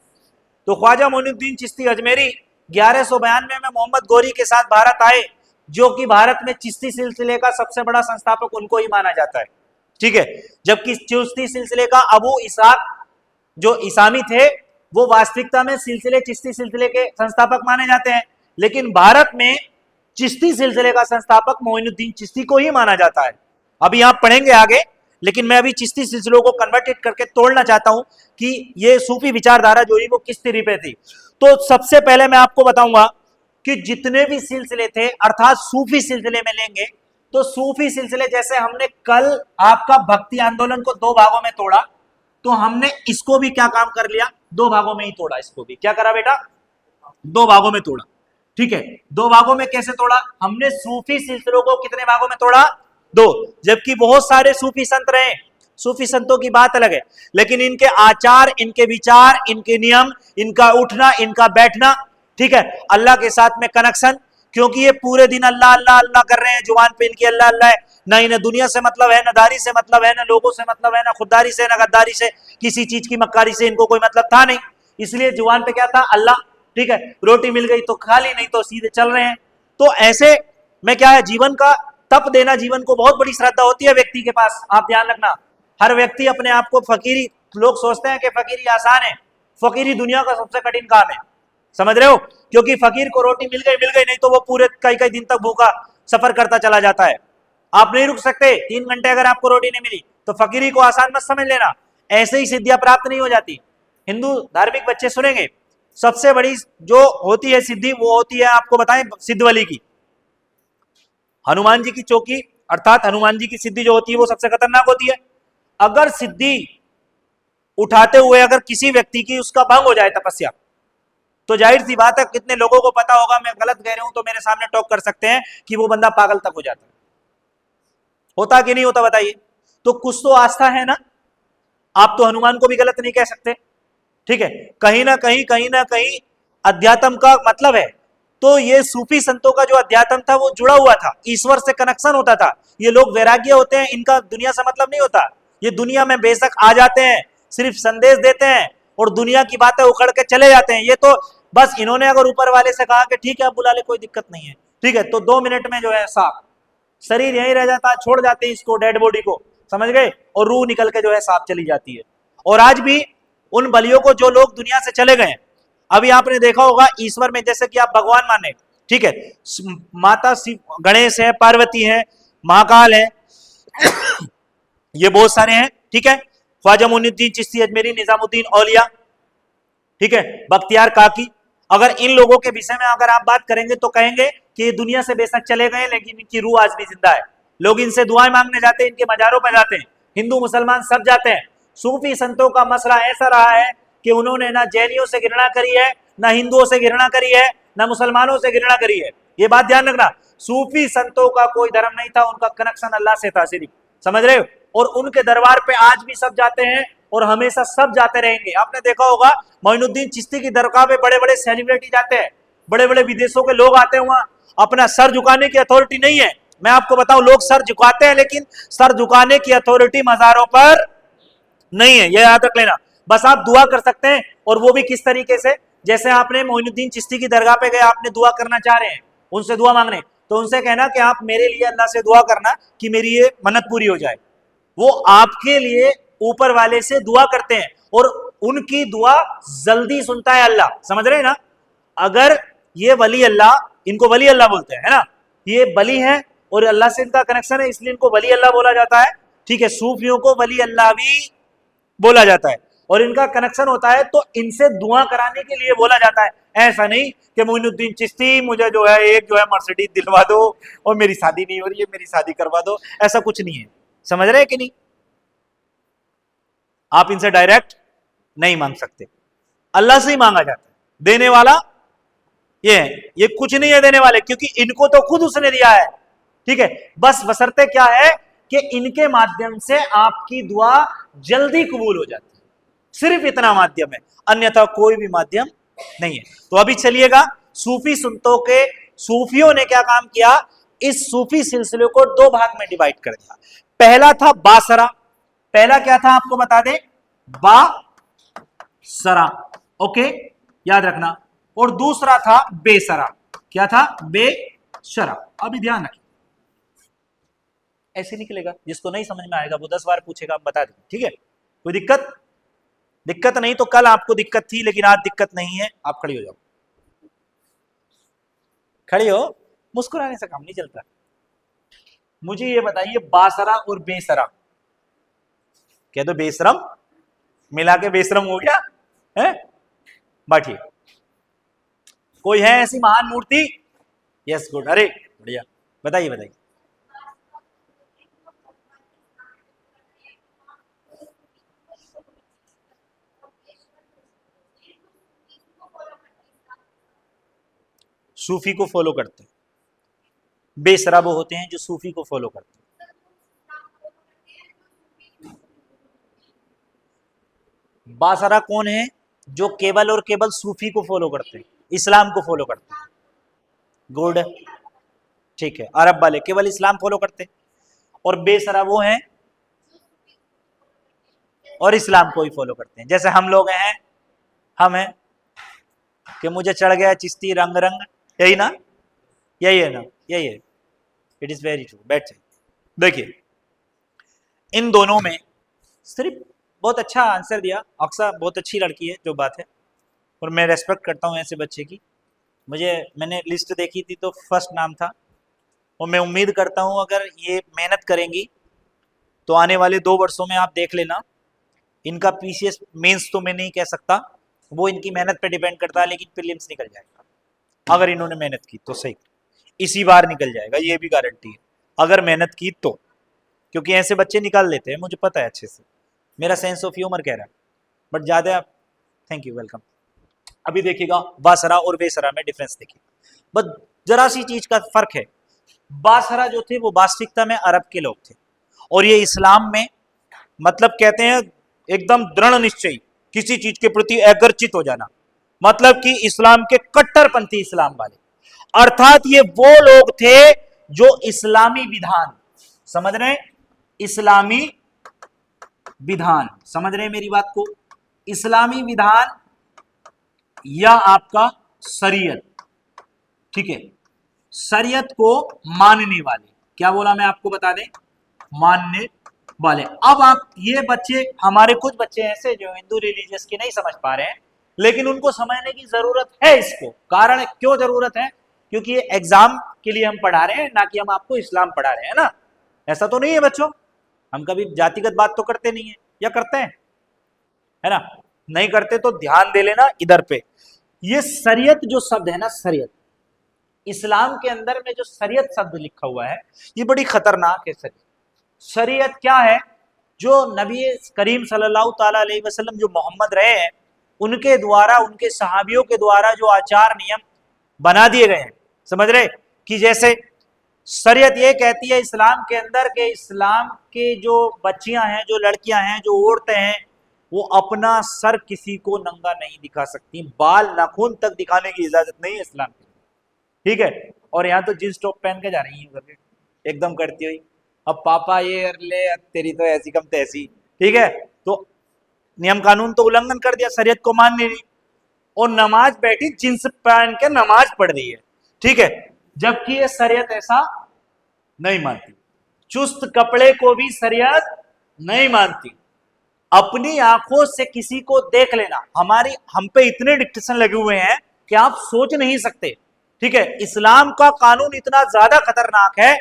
तो ख्वाजा मोइनुद्दीन चिश्ती अजमेरी 1192 में मोहम्मद गोरी के साथ भारत आए, जो कि भारत में चिश्ती सिलसिले का सबसे बड़ा संस्थापक उनको ही माना जाता है, ठीक है। जबकि चिश्ती सिलसिले का अबू इसहाक जो इसामी थे, वो वास्तविकता में चिश्ती सिलसिले के संस्थापक माने जाते हैं, लेकिन भारत में चिश्ती सिलसिले का संस्थापक मोइनुद्दीन चिश्ती को ही माना जाता है। अभी आप पढ़ेंगे आगे, लेकिन मैं अभी चिश्ती सिलसिलों को कन्वर्टेड करके तोड़ना चाहता हूं कि ये सूफी विचारधारा जो है वो किस तरीके थी। तो सबसे पहले मैं आपको बताऊंगा कि जितने भी सिलसिले थे, अर्थात सूफी सिलसिले में लेंगे तो सूफी सिलसिले, जैसे हमने कल आपका भक्ति आंदोलन को 2 भागों में तोड़ा, तो हमने इसको भी क्या काम कर लिया, 2 भागों में ही तोड़ा। इसको भी क्या करा बेटा, 2 भागों में तोड़ा, ठीक है। 2 भागों में कैसे तोड़ा हमने? सूफी सिलसिलों को कितने भागों में तोड़ा? 2। जबकि बहुत सारे सूफी संत रहे, सूफी संतों की बात अलग है, लेकिन इनके आचार, इनके विचार, इनके नियम, इनका उठना, इनका बैठना, ठीक है, अल्लाह के साथ में कनेक्शन, क्योंकि ये पूरे दिन अल्लाह अल्लाह अल्लाह कर रहे हैं, जुबान पे इनकी अल्लाह अल्लाह है, ना इन्हें दुनिया से मतलब है, ना दारी से मतलब है, ना लोगों से मतलब है, ना खुददारी से, ना गद्दारी से, किसी चीज की मक्कारी से इनको कोई मतलब था नहीं। इसलिए जुबान पे क्या था? अल्लाह, ठीक है। रोटी मिल गई तो खा ली, नहीं तो सीधे चल रहे हैं। तो ऐसे में क्या है, जीवन का तप देना, जीवन को बहुत बड़ी श्रद्धा होती है व्यक्ति के पास, आप ध्यान रखना। हर व्यक्ति अपने आप को फकीरी, लोग सोचते हैं कि फकीरी आसान है, फकीरी दुनिया का सबसे कठिन काम है, समझ रहे हो? क्योंकि फकीर को रोटी मिल गई, नहीं तो वो पूरे कई दिन तक भूखा सफर करता चला जाता है। आप नहीं रुक सकते, 3 घंटे अगर आपको रोटी नहीं मिली तो फकीरी को आसान मत समझ लेना। ऐसे ही सिद्धियां प्राप्त नहीं हो जाती। हिंदू धार्मिक बच्चे सुनेंगे, सबसे बड़ी जो होती है सिद्धि, वो होती है, आपको बताएं, सिद्धवली की, हनुमान जी की चौकी, अर्थात हनुमान जी की सिद्धि जो होती है वो सबसे खतरनाक होती है। अगर सिद्धि उठाते हुए अगर किसी व्यक्ति की उसका भंग हो जाए तपस्या, तो जाहिर सी बात है, कितने लोगों को पता होगा, मैं गलत कह रहा हूं तो मेरे सामने टॉक कर सकते हैं, कि वो बंदा पागल तक हो जाता है। होता कि नहीं होता बताइए? तो कुछ तो आस्था है ना, आप तो हनुमान को भी गलत नहीं कह सकते, ठीक है। कहीं ना कहीं अध्यात्म का मतलब है। तो ये सूफी संतों का जो अध्यात्म था वो जुड़ा हुआ था, ईश्वर से कनेक्शन होता था। ये लोग वैराग्य होते हैं, इनका दुनिया से मतलब नहीं होता। ये दुनिया में बेशक आ जाते हैं, सिर्फ संदेश देते हैं और दुनिया की बातें उखड़ के चले जाते हैं। ये तो बस इन्होंने अगर ऊपर वाले से कहा कि ठीक है आप बुला ले, कोई दिक्कत नहीं है, ठीक है, तो 2 मिनट में जो है साफ, शरीर यहीं रह जाता है, छोड़ जाते हैं इसको, डेड बॉडी को, समझ गए, और रूह निकल के जो है साफ चली जाती है। और आज भी उन बलियों को जो लोग दुनिया से चले गए, अभी आपने देखा होगा ईश्वर में, जैसे कि आप भगवान माने, ठीक है, माता शिव, गणेश है, पार्वती है, महाकाल है, ये बहुत सारे हैं, ठीक है। ख्वाजा मोइनुद्दीन चिश्ती अजमेरी, निजामुद्दीन औलिया, ठीक है, बख्तियार काकी, अगर इन लोगों के विषय में अगर आप बात करेंगे तो कहेंगे कि ये दुनिया से बेशक चले गए, लेकिन इनकी रूह आज भी जिंदा है। लोग इनसे दुआएं मांगने जाते हैं, इनके मजारों पर जाते हैं, हिंदू मुसलमान सब जाते हैं। सूफी संतों का मसला ऐसा रहा है कि उन्होंने ना जैनियों से घृणा करी है, ना हिंदुओं से घृणा करी है, ना मुसलमानों से घृणा करी है। ये बात ध्यान रखना। सूफी संतों का कोई धर्म नहीं था, उनका कनेक्शन अल्लाह से था सिर्फ, समझ रहे हो। और उनके दरबार पे आज भी सब जाते हैं और हमेशा सब जाते रहेंगे। आपने देखा होगा मोइनुद्दीन चिश्ती की दरगाह पे बड़े बड़े सेलिब्रिटी जाते हैं, बड़े बड़े विदेशों के लोग आते हैं वहां। अपना सर झुकाने की अथॉरिटी नहीं है, मैं आपको बताऊं, लोग सर झुकाते हैं लेकिन सर झुकाने की अथॉरिटी मजारों पर नहीं है, यह याद रख लेना। बस आप दुआ कर सकते हैं, और वो भी किस तरीके से, जैसे आपने मोइनुद्दीन चिश्ती की दरगाह पे गए, आपने दुआ करना चाह रहे हैं, उनसे दुआ मांगने, तो उनसे कहना कि आप मेरे लिए अल्लाह से दुआ करना कि मेरी ये मन्नत पूरी हो जाए। वो आपके लिए ऊपर वाले से दुआ करते हैं और उनकी दुआ जल्दी सुनता है अल्लाह, समझ रहे हैं ना। अगर ये वली अल्लाह, इनको वली अल्लाह बोलते हैं, है ना, ये वली है और अल्लाह से इनका कनेक्शन है, इसलिए इनको वली अल्लाह बोला जाता है। ठीक है, सूफियों को वली अल्लाह भी बोला जाता है, और इनका कनेक्शन होता है तो इनसे दुआ कराने के लिए बोला जाता है। ऐसा नहीं कि मोइनुद्दीन चिश्ती मुझे जो है एक जो है मर्सिडीज दिलवा दो और मेरी शादी नहीं हो रही है, मेरी शादी करवा दो, ऐसा कुछ नहीं है, समझ रहे हैं कि नहीं। आप इनसे डायरेक्ट नहीं मांग सकते, अल्लाह से ही मांगा जाता है। देने वाला ये है, ये कुछ नहीं है देने वाले, क्योंकि इनको तो खुद उसने दिया है। ठीक है, बस बशर्ते क्या है कि इनके माध्यम से आपकी दुआ जल्दी कबूल हो जाती है, सिर्फ इतना माध्यम है, अन्यथा कोई भी माध्यम नहीं है। तो अभी चलिएगा, सूफी संतों के, सूफियों ने क्या काम किया, इस सूफी सिलसिले को दो भाग में डिवाइड कर दिया। पहला था बासरा, पहला क्या था आपको बता दें, बासरा, ओके, याद रखना। और दूसरा था बेसरा, क्या था, बेसरा। अभी ध्यान रखिए, ऐसे निकलेगा, जिसको नहीं समझ में आएगा वो 10 बार पूछेगा, हम बता देंगे, ठीक है। कोई दिक्कत, दिक्कत नहीं तो कल आपको दिक्कत थी, लेकिन आज दिक्कत नहीं है। आप खड़ी हो जाओ, खड़ी हो, मुस्कुराने से काम नहीं चलता। मुझे ये बताइए, बासरा और बेसरा, कह दो बेशरम, मिला के बेशरम हो गया है, बैठिए। कोई है ऐसी महान मूर्ति, यस गुड, अरे बढ़िया, बताइए बताइए। सूफी को फॉलो करते हैं, बेसरा वो होते हैं जो सूफी को फॉलो करते हैं। बासरा कौन है, जो केवल और केवल सूफी को फॉलो करते हैं, इस्लाम को फॉलो करते हैं। गुड, ठीक है, अरब वाले केवल इस्लाम फॉलो करते हैं, और बेसरा वो हैं और इस्लाम को ही फॉलो करते हैं। जैसे हम लोग हैं, हम हैं कि मुझे चढ़ गया चिश्ती रंग रंग, यही ना, यही है ना, यही है, इट इज वेरी ट्रू। बैठ जाइए, देखिए इन दोनों में सिर्फ, बहुत अच्छा आंसर दिया अक्सा, बहुत अच्छी लड़की है जो बात है, और मैं रेस्पेक्ट करता हूँ ऐसे बच्चे की। मैंने लिस्ट देखी थी तो फर्स्ट नाम था, और मैं उम्मीद करता हूँ अगर ये मेहनत करेंगी तो आने वाले 2 वर्षों में आप देख लेना, इनका पीसीएस मेंस तो मैं नहीं कह सकता, वो इनकी मेहनत पे डिपेंड करता है, लेकिन प्रीलिम्स निकल जाएगा अगर इन्होंने मेहनत की तो। सही, इसी बार निकल जाएगा, ये भी गारंटी है, अगर मेहनत की तो, क्योंकि ऐसे बच्चे निकाल लेते हैं, मुझे पता है अच्छे से, मेरा सेंस ऑफ ह्यूमर कह रहा है, बट ज्यादा। Thank you, welcome. अभी देखिएगा बासरा और बेसरा में डिफरेंस देखिए, बस जरा सी चीज का फर्क है। बासरा जो थे वो वास्तविकता में अरब के लोग थे, और ये इस्लाम में, मतलब कहते हैं एकदम दृढ़ निश्चय, किसी चीज के प्रति आकर्षित हो जाना, मतलब कि इस्लाम के कट्टरपंथी इस्लाम वाले, अर्थात ये वो लोग थे जो इस्लामी विधान, समझ रहे हैं, इस्लामी विधान, समझ रहे हैं मेरी बात को, इस्लामी विधान या आपका शरीयत, ठीक है, शरीयत को मानने वाले, क्या बोला मैं आपको बता दें, मानने वाले। अब आप, ये बच्चे, हमारे कुछ बच्चे ऐसे जो हिंदू रिलीजियस की नहीं समझ पा रहे हैं, लेकिन उनको समझने की जरूरत है इसको। कारण क्यों जरूरत है, क्योंकि ये एग्जाम के लिए हम पढ़ा रहे हैं, ना कि हम आपको इस्लाम पढ़ा रहे हैं ना। ऐसा तो नहीं है बच्चों, हम कभी जातिगत बात तो करते नहीं है, या करते हैं, है ना, नहीं करते तो ध्यान दे लेना इधर पे। ये शरीयत जो शब्द है ना, शरीयत, इस्लाम के अंदर में जो शरीयत शब्द लिखा हुआ है, ये बड़ी खतरनाक है। शरीयत क्या है, जो नबी करीम सल्लल्लाहु ताला अलैहि वसल्लम, जो मोहम्मद रहे हैं, उनके द्वारा, उनके सहाबियों के द्वारा जो आचार नियम बना दिए गए हैं, समझ रहे, कि जैसे शरीयत ये कहती है इस्लाम के अंदर के इस्लाम के जो बच्चियां हैं, जो लड़कियां हैं, जो औरतें हैं, वो अपना सर किसी को नंगा नहीं दिखा सकती, बाल नाखून तक दिखाने की इजाजत नहीं है इस्लाम की, ठीक है। और यहाँ तो जींस टॉप पहन के जा रही है करके, एकदम करती हुई, अब पापा ये ले, तेरी तो ऐसी कम तैसी, ठीक है। तो नियम कानून तो उल्लंघन कर दिया, शरीयत को मान नहीं रही, और नमाज बैठी जींस पहन के नमाज पढ़ रही है, ठीक है, जबकि ये शरीयत ऐसा नहीं मानती। चुस्त कपड़े को भी शरीयत नहीं मानती। अपनी आंखों से किसी को देख लेना, हम पे इतने डिक्टेशन लगे हुए हैं कि आप सोच नहीं सकते, ठीक है। इस्लाम का कानून इतना ज्यादा खतरनाक है,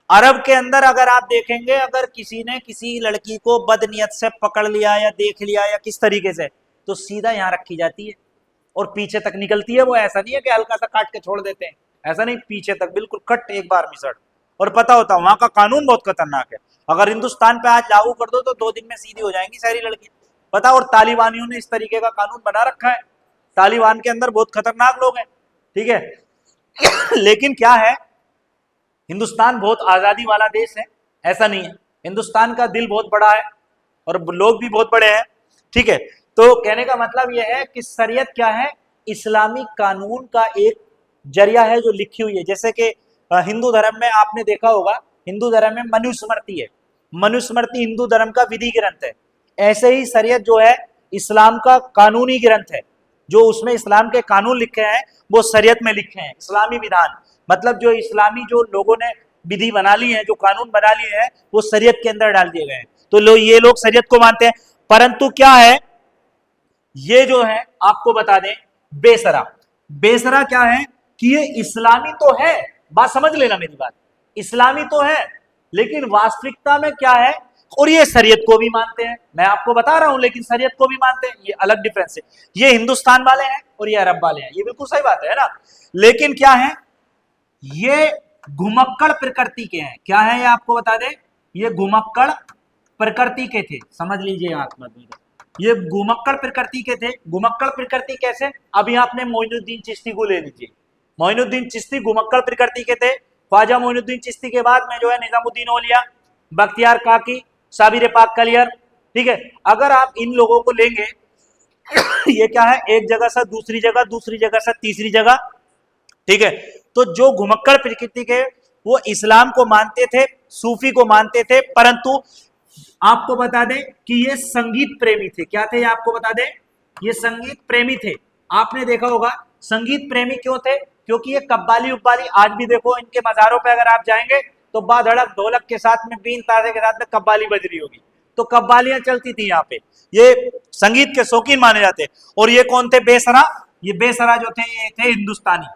अरब के अंदर अगर आप देखेंगे, अगर किसी ने किसी लड़की को बदनीयत से पकड़ लिया या देख लिया या किस तरीके से, तो सीधा यहां रखी जाती है और पीछे तक निकलती है। वो ऐसा नहीं है कि हल्का सा काट के छोड़ देते हैं, ऐसा नहीं, पीछे तक बिल्कुल कट, एक बार मिसड़। और पता होता वहां का कानून बहुत खतरनाक है, अगर हिंदुस्तान पे आज लागू कर दो तो 2 दिन में सीधी हो जाएंगी सारी लड़कियां, पता। और तालिबानियों ने इस तरीके का कानून बना रखा है, तालिबान के अंदर बहुत खतरनाक लोग हैं, ठीक है। लेकिन क्या है, हिंदुस्तान बहुत आजादी वाला देश है, ऐसा नहीं है, हिंदुस्तान का दिल बहुत बड़ा है और लोग भी बहुत बड़े हैं, ठीक है। तो कहने का मतलब यह है कि शरीयत क्या है, इस्लामी कानून का एक जरिया है जो लिखी हुई है। जैसे कि हिंदू धर्म में आपने देखा होगा, हिंदू धर्म में मनुस्मृति है, मनुस्मृति हिंदू धर्म का विधि ग्रंथ है। ऐसे ही शरीयत जो है इस्लाम का कानूनी ग्रंथ है, जो उसमें इस्लाम के कानून लिखे हैं वो शरीयत में लिखे हैं, इस्लामी विधान, मतलब जो इस्लामी जो लोगों ने विधि बना ली है, जो कानून बना लिए हैं, वो शरीयत के अंदर डाल दिए गए हैं। तो ये लोग शरीयत को मानते हैं, परंतु क्या है, ये जो है आपको बता दें, बेसरा, बेसरा क्या है कि ये इस्लामी तो है, बात समझ लेना मेरी बात, इस्लामी तो है, लेकिन वास्तविकता में क्या है, और ये शरीयत को भी मानते हैं, मैं आपको बता रहा हूं, लेकिन शरीयत को भी मानते हैं, ये अलग डिफरेंस है। ये हिंदुस्तान वाले हैं और ये अरब वाले हैं, ये बिल्कुल सही बात है ना। लेकिन क्या है, ये घुमक्कड़ प्रकृति के हैं। क्या है ये आपको बता दें, ये घुमक्कड़ प्रकृति के थे, समझ लीजिए आत्मा, ये घुमक्कड़ प्रकृति के थे। घुमक्कड़ प्रकृति कैसे, अभी आपने मोइनुद्दीन चिश्ती को ले लीजिए, मोइनुद्दीन चिश्ती घुमक्कड़ प्रकृति के थे। ख्वाजा मोइनुद्दीन चिश्ती के बाद में जो है निजामुद्दीन औलिया, बख्तियार काकी, साबिर पाक कलियर, ठीक है। अगर आप इन लोगों को लेंगे, ये क्या है, एक जगह से दूसरी जगह, दूसरी जगह से तीसरी जगह, ठीक है। तो जो घुमक्कड़ प्रकृति के, वो इस्लाम को मानते थे, सूफी को मानते थे, परंतु आपको बता दें कि ये संगीत प्रेमी थे। क्या थे, आपको बता दें, ये संगीत प्रेमी थे। आपने देखा होगा संगीत प्रेमी क्यों थे, क्योंकि ये कव्वाली उब्बाली, आज भी देखो इनके मज़ारों पे अगर आप जाएंगे तो बाधड़क ढोलक के साथ में, बीन ताजे के साथ में कव्वाली बज रही होगी, तो कव्वालियां चलती थी यहाँ पे। ये संगीत के शौकीन माने जाते। और ये कौन थे, बेसरा, ये बेसरा जो थे ये थे हिंदुस्तानी,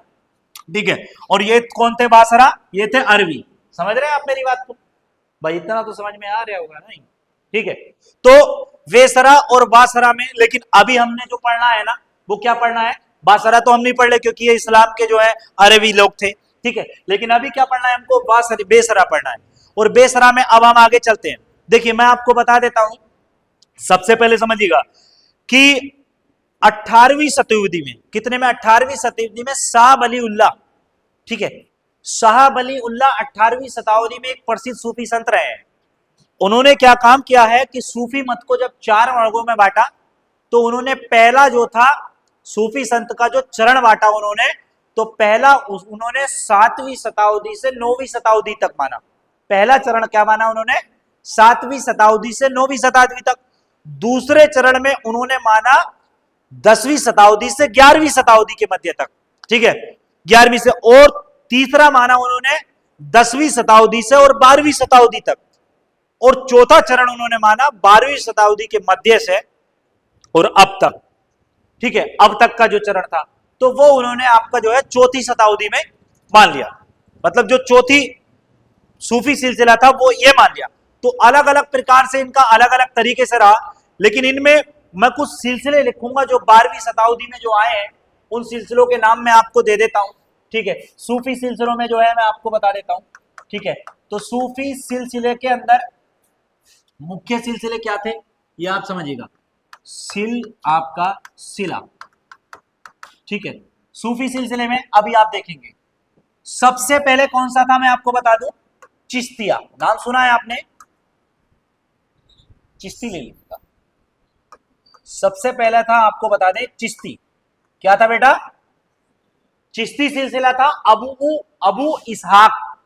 ठीक है। और ये कौन थे, बासरा, ये थे अरबी। समझ रहे हैं आप मेरी बात को भाई, इतना तो समझ में आ रहा होगा नहीं, ठीक है। तो वेसरा और बासरा में, लेकिन अभी हमने जो पढ़ना है ना, वो क्या पढ़ना है, बासरा तो हम नहीं पढ़ रहे क्योंकि ये इस्लाम के जो है अरबी लोग थे, ठीक है। लेकिन अभी क्या पढ़ना है हमको, बेसरा पढ़ना है। और बेसरा में अब हम आगे चलते हैं। देखिए मैं आपको बता देता हूं, सबसे पहले समझिएगा कि 18वीं शताब्दी में, कितने में, 18वीं शताब्दी में साहब अली उल्लाह, ठीक है, साहब अली उल्लाह 18वीं शताब्दी में एक प्रसिद्ध सूफी संत रहे हैं। उन्होंने क्या काम किया है कि सूफी मत को जब 4 वर्गों में बांटा, तो उन्होंने पहला जो था सूफी संत का जो चरण बांटा उन्होंने, तो पहला उन्होंने 7वीं शताब्दी से 9वीं शताब्दी तक माना। पहला चरण क्या माना उन्होंने, 7वीं शताब्दी से 9वीं शताब्दी तक। दूसरे चरण में उन्होंने माना 10वीं शताब्दी से 11वीं शताब्दी के मध्य तक, ठीक है, 11वीं से। और तीसरा माना उन्होंने 10वीं शताब्दी से और 12वीं शताब्दी तक। और चौथा चरण उन्होंने माना 12वीं शताब्दी के मध्य से और अब तक, ठीक है, अब तक का जो चरण था, तो वो उन्होंने आपका जो है चौथी शताब्दी में मान लिया। मतलब जो चौथी सूफी सिलसिला था वो ये मान लिया। तो अलग अलग प्रकार से इनका अलग अलग तरीके से रहा, लेकिन इनमें मैं कुछ सिलसिले लिखूंगा जो 12वीं शताब्दी में जो आए हैं, उन सिलसिलों के नाम मैं आपको दे देता हूं, ठीक है। सूफी सिलसिलों में जो है मैं आपको बता देता हूं, ठीक है। तो सूफी सिलसिले के अंदर मुख्य सिलसिले क्या थे, ये आप समझिएगा। सिल आपका सिला, ठीक है। सूफी सिलसिले में अभी आप देखेंगे सबसे पहले कौन सा था, मैं आपको बता दूं, चिश्तिया। नाम सुना है आपने, चिश्ती ले लीजिएगा। सबसे पहला था, आपको बता दें, चिश्ती। क्या था बेटा? चिश्ती सिलसिला था, अबू अबू इसहाक।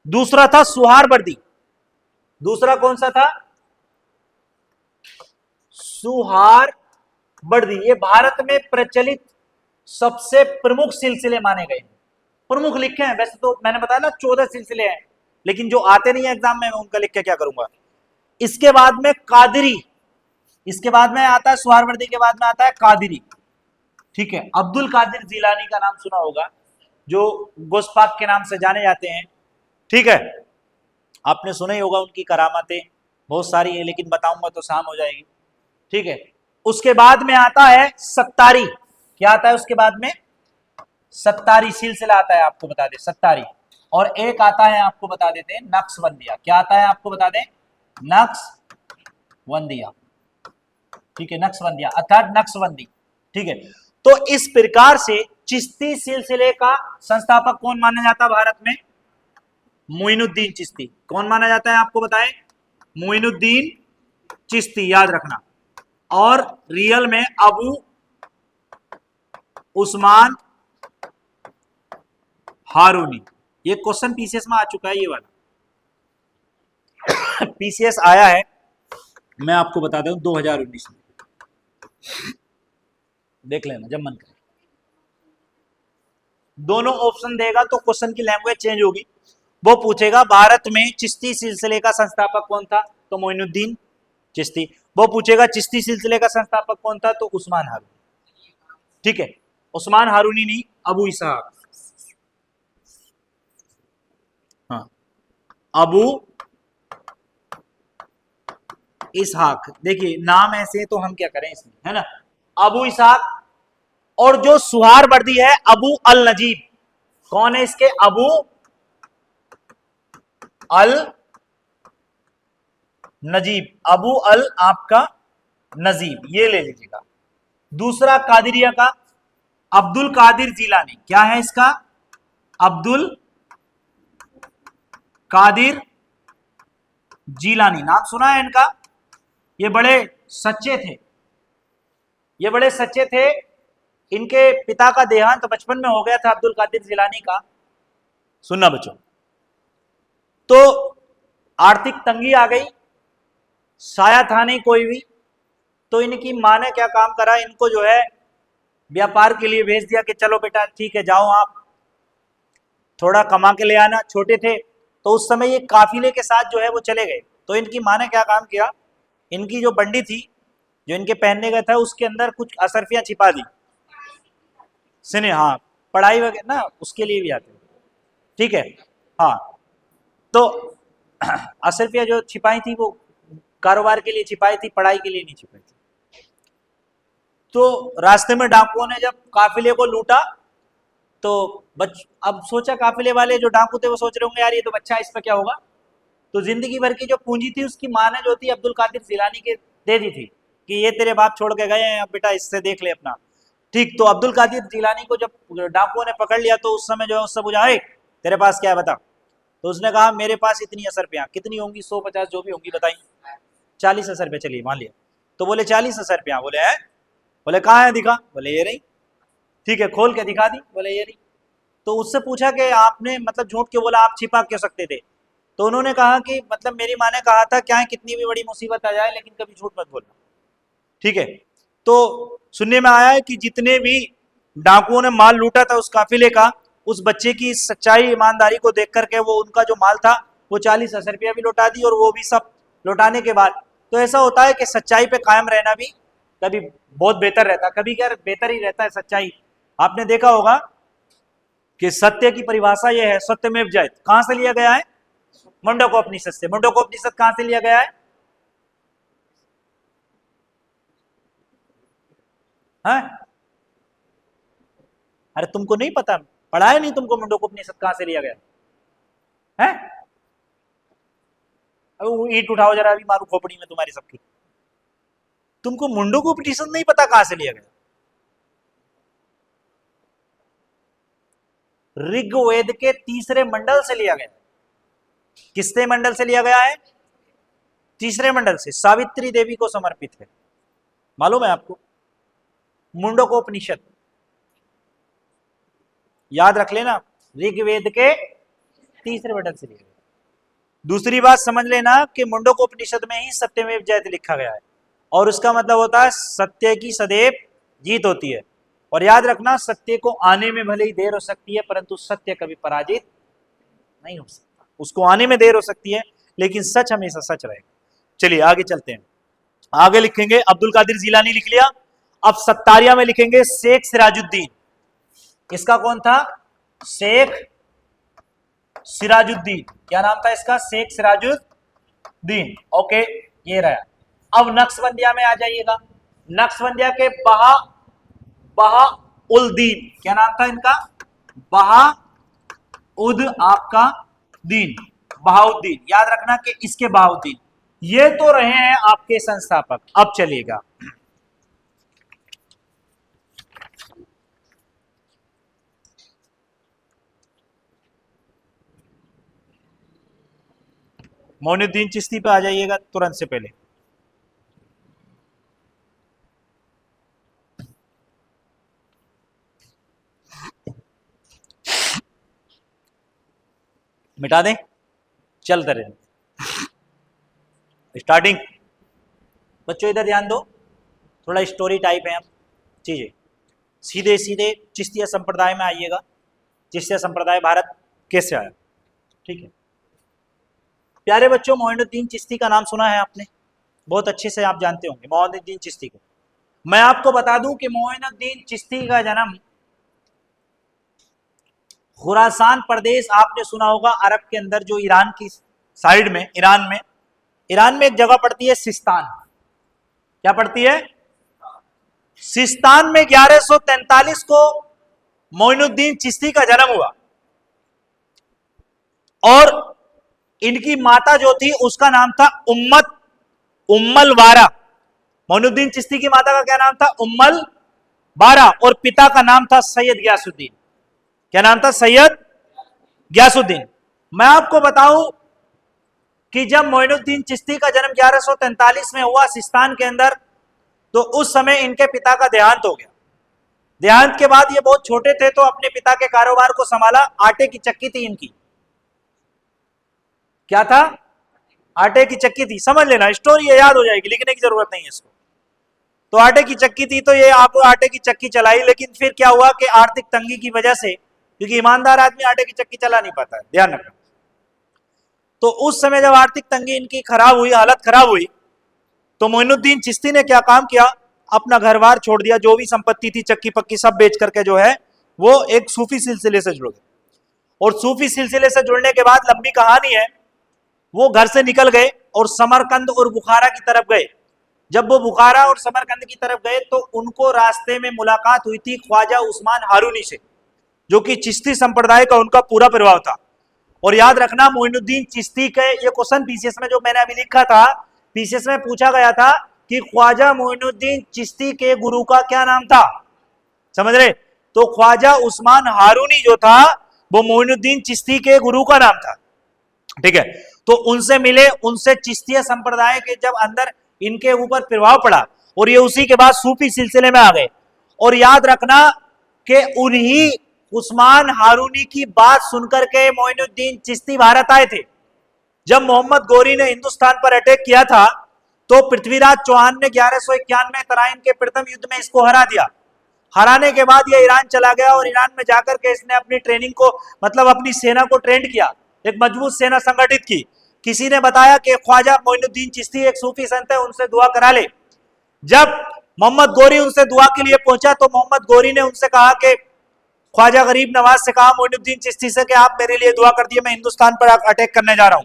दूसरा था सुहारवर्दी। दूसरा कौन सा था? सुहारवर्दी। ये भारत में प्रचलित सबसे प्रमुख सिलसिले माने गए। प्रमुख लिखे हैं, वैसे तो मैंने बताया ना 14 सिलसिले हैं, लेकिन जो आते नहीं है एग्जाम में, मैं उनका लिख के क्या करूंगा। इसके बाद में कादरी, इसके बाद में आता है सुहारवर्दी, के बाद में आता है कादरी, ठीक है। अब्दुल कादिर जिलानी का नाम सुना होगा, जो गोस्पाक के नाम से जाने जाते हैं, ठीक है। आपने सुना ही होगा, उनकी करामातें बहुत सारी है, लेकिन बताऊंगा तो शाम हो जाएगी, ठीक है। उसके बाद में आता है सत्तारी। क्या आता है उसके बाद में? सत्तारी सिलसिला आता है, आपको बता दें, सत्तारी। और एक आता है, आपको बता देते हैं, नक्शबंदिया। क्या आता है आपको बता दें? नक्शबंदिया, ठीक है, नक्शबंदिया अर्थात नक्शबंदी, ठीक है। तो इस प्रकार से चिश्ती सिलसिले का संस्थापक कौन माना जाता है भारत में? मोइनुद्दीन चिश्ती। कौन माना जाता है आपको बताएं? मोइनुद्दीन चिश्ती, याद रखना। और रियल में अबू उस्मान हारूनी। ये क्वेश्चन पीसीएस में आ चुका है, ये वाला पीसीएस आया है, मैं आपको बता दूं 2019 में, देख लेना जब मन करे। दोनों ऑप्शन देगा तो क्वेश्चन की लैंग्वेज चेंज होगी। वो पूछेगा भारत में चिश्ती सिलसिले का संस्थापक कौन था, तो मोइनुद्दीन चिश्ती। वो पूछेगा चिश्ती सिलसिले का संस्थापक कौन था, तो उस्मान हारूनी, ठीक है। उस्मान हारूनी नहीं, अबू इसहाक। हाँ, अबू इसहाक। देखिए नाम ऐसे तो हम क्या करें इसमें, है ना। अबू इसहाक। और जो सुहारवर्दी है, अबू अल नजीब। कौन है इसके? अबू अल नजीब, अबू अल आपका नजीब, ये ले लीजिएगा। दूसरा कादिरिया का अब्दुल कादिर जिलानी। क्या है इसका? अब्दुल कादिर जिलानी, नाम सुना है इनका। ये बड़े सच्चे थे, ये बड़े सच्चे थे। इनके पिता का देहांत बचपन में हो गया था, अब्दुल कादिर जिलानी का। सुनना बच्चों, तो आर्थिक तंगी आ गई, साया था नहीं कोई भी, तो इनकी माँ ने क्या काम करा, इनको जो है व्यापार के लिए भेज दिया कि चलो बेटा ठीक है, जाओ आप थोड़ा कमा के ले आना। छोटे थे तो उस समय ये काफिले के साथ जो है वो चले गए। तो इनकी माँ ने क्या काम किया, इनकी जो बंडी थी, जो इनके पहनने का था, उसके अंदर कुछ असरफियां छिपा दी। सुने, हाँ, पढ़ाई वगैरह ना उसके लिए भी आते हैं, ठीक है। हाँ, तो असरफियां जो छिपाई थी वो कारोबार के लिए छिपाई थी, पढ़ाई के लिए नहीं छिपाई थी। तो रास्ते में डाकुओं ने जब काफिले को लूटा, तो अब सोचा काफिले वाले जो डाकू थे वो सोच रहे होंगे यार ये तो बच्चा है, इस पर क्या होगा। तो जिंदगी भर की जो पूंजी थी उसकी माँ ने जो थी अब्दुल कादिर जिलानी के दे दी थी कि ये तेरे बाप छोड़ के गए हैं, अब बेटा इससे देख ले अपना, ठीक। तो अब्दुल कादिर जिलानी को जब डाकुओं ने पकड़ लिया तो उस समय जो है उससे पूछा, तेरे पास क्या है बता। तो उसने कहा मेरे पास इतनी असरफियां। कितनी होंगी? 150 जो भी होंगी बताई। 40 असरफियां, चलिए मान लिया। तो बोले 40 असरफियां। बोले है? बोले कहाँ है, दिखा। बोले ये रही। ठीक है, खोल के दिखा दी। बोले ये रही। तो उससे पूछा कि आपने मतलब झूठ क्यों बोला, आप छिपा क्यों सकते थे। तो उन्होंने कहा कि मतलब मेरी माँ ने कहा था क्या है, कितनी भी बड़ी मुसीबत आ जाए लेकिन कभी झूठ मत बोलना, ठीक है। तो सुनने में आया है कि जितने भी डाकुओं ने माल लूटा था उस काफिले का, उस बच्चे की सच्चाई ईमानदारी को देख करके वो उनका जो माल था वो 40 रुपया भी लौटा दी, और वो भी सब लौटाने के बाद। तो ऐसा होता है कि सच्चाई पे कायम रहना भी कभी बहुत बेहतर रहता है, कभी क्या बेहतर ही रहता है सच्चाई। आपने देखा होगा कि सत्य की परिभाषा यह है, सत्यमेव जयते। कहां से लिया गया है? मुंडकोपनिषद से। मुंडकोपनिषद कहां से लिया गया है? हाँ? अरे तुमको नहीं पता, पढ़ाया नहीं तुमको मुंडकोपनिषद कहां से लिया गया है? अब ईंट उठाओ जरा, अभी मारू खोपड़ी में तुम्हारी सबकी। तुमको मुंडको उपनिषद नहीं पता कहां से लिया गया? ऋग्वेद के तीसरे मंडल से लिया गया। किससे मंडल से लिया गया है? तीसरे मंडल से, सावित्री देवी को समर्पित है। मालूम है आपको? मुंडको उपनिषद याद रख लेना, ऋग्वेद के तीसरे मंडल से लिया गया। दूसरी बात समझ लेना कि मुंडको उपनिषद में ही सत्यमेव जयते लिखा गया है, और उसका मतलब होता है सत्य की सदैव जीत होती है। और याद रखना, सत्य को आने में भले ही देर हो सकती है, परंतु सत्य कभी पराजित नहीं हो सकता। उसको आने में देर हो सकती है, लेकिन सच हमेशा सच रहेगा। चलिए आगे चलते हैं। आगे लिखेंगे अब्दुल कादिर जिलानी लिख लिया। अब सत्तारिया में लिखेंगे शेख सिराजुद्दीन। इसका कौन था? शेख सिराजुद्दीन। क्या नाम था इसका? शेख सिराजुद्दीन। ओके, ये रहा। अब नक्शबंदिया में आ जाइएगा। नक्शबंदिया के बहाउद्दीन, क्या नाम था इनका? बहाउद आपका दीन, बहाउद्दीन। याद रखना कि इसके बहाउद्दीन, ये तो रहे हैं आपके संस्थापक। अब चलिएगा, मोइनुद्दीन चिश्ती पे आ जाइएगा तुरंत से पहले। मिटा दें, चलते रहे। स्टार्टिंग। बच्चों इधर ध्यान दो, थोड़ा स्टोरी टाइप है चीजें। सीधे सीधे चिश्तिया संप्रदाय में आइएगा। चिश्तिया संप्रदाय भारत कैसे आया? ठीक है प्यारे बच्चों, मोइनुद्दीन चिश्ती का नाम सुना है आपने, बहुत अच्छे से आप जानते होंगे मोइनुद्दीन चिश्ती को। मैं आपको बता दूं कि मोइनुद्दीन चिश्ती का जन्म खुरासान प्रदेश, आपने सुना होगा अरब के अंदर, जो ईरान की साइड में, ईरान में एक जगह पड़ती है सिस्तान। क्या पड़ती है? सिस्तान में 1143 को मोइनुद्दीन चिश्ती का जन्म हुआ। और इनकी माता जो थी उसका नाम था उम्मल वारा। मोइनुद्दीन चिश्ती की माता का क्या नाम था? उम्मल वारा। और पिता का नाम था सैयद गयासुद्दीन। क्या नाम था? सैयद गयासुद्दीन। मैं आपको बताऊं कि जब मोइनुद्दीन चिश्ती का जन्म 1143 में हुआ सिस्तान के अंदर, तो उस समय इनके पिता का देहांत हो गया। देहांत के बाद ये बहुत छोटे थे, तो अपने पिता के कारोबार को संभाला। आटे की चक्की थी इनकी। क्या था? आटे की चक्की थी। समझ लेना, स्टोरी ये याद हो जाएगी, लिखने की जरूरत नहीं है इसको। तो आटे की चक्की थी, तो ये आपको आटे की चक्की चलाई। लेकिन फिर क्या हुआ कि आर्थिक तंगी की वजह से, क्योंकि ईमानदार आदमी आटे की चक्की चला नहीं पाता है, ध्यान रखना। तो उस समय जब आर्थिक तंगी इनकी खराब हुई, हालत खराब हुई, तो मोइनुद्दीन चिश्ती ने क्या काम किया? अपना घर बार छोड़ दिया, जो भी संपत्ति थी चक्की पक्की सब बेच करके जो है वो एक सूफी सिलसिले से जुड़ गए। और सूफी सिलसिले से जुड़ने के बाद, लंबी कहानी है, वो घर से निकल गए और समरकंद और बुखारा की तरफ गए। जब वो बुखारा और समरकंद की तरफ गए, तो उनको रास्ते में मुलाकात हुई थी ख्वाजा उस्मान हारूनी से, जो कि चिश्ती संप्रदाय का उनका पूरा प्रभाव था। और याद रखना, मोइनुद्दीन चिश्ती के ये क्वेश्चन पीसीएस में, जो मैंने अभी लिखा था, पीसीएस में पूछा गया था कि ख्वाजा मोइनुद्दीन चिश्ती के गुरु का क्या नाम था। समझ रहे? तो ख्वाजा उस्मान हारूनी जो था वो मोइनुद्दीन चिश्ती के गुरु का नाम था। ठीक है, तो उनसे मिले, उनसे चिश्तिया संप्रदाय के जब अंदर इनके ऊपर प्रभाव पड़ा, और ये उसी के बाद सूफी सिलसिले में आ गए। और याद रखना कि उन्हीं उस्मान हारूनी की बात सुनकर के मोइनुद्दीन चिश्ती भारत आए थे। जब मोहम्मद गोरी ने हिंदुस्तान पर अटैक किया था, तो पृथ्वीराज चौहान ने 1191 में तराइन के प्रथम युद्ध में इसको हरा दिया। हराने के बाद ये ईरान चला गया, और ईरान में जाकर के इसने अपनी ट्रेनिंग को, मतलब अपनी सेना को ट्रेंड किया, एक मजबूत सेना संगठित की। किसी ने बताया कि ख्वाजा मोइनुद्दीन चिश्ती एक सूफी संत है, उनसे दुआ करा ले। जब मोहम्मद गोरी उनसे दुआ के लिए पहुंचा, तो मोहम्मद गोरी ने उनसे कहा कि ख्वाजा गरीब नवाज से कहा मोइनुद्दीन चिश्ती से कि आप मेरे लिए दुआ कर दिए, मैं हिंदुस्तान पर अटैक करने जा रहा हूं।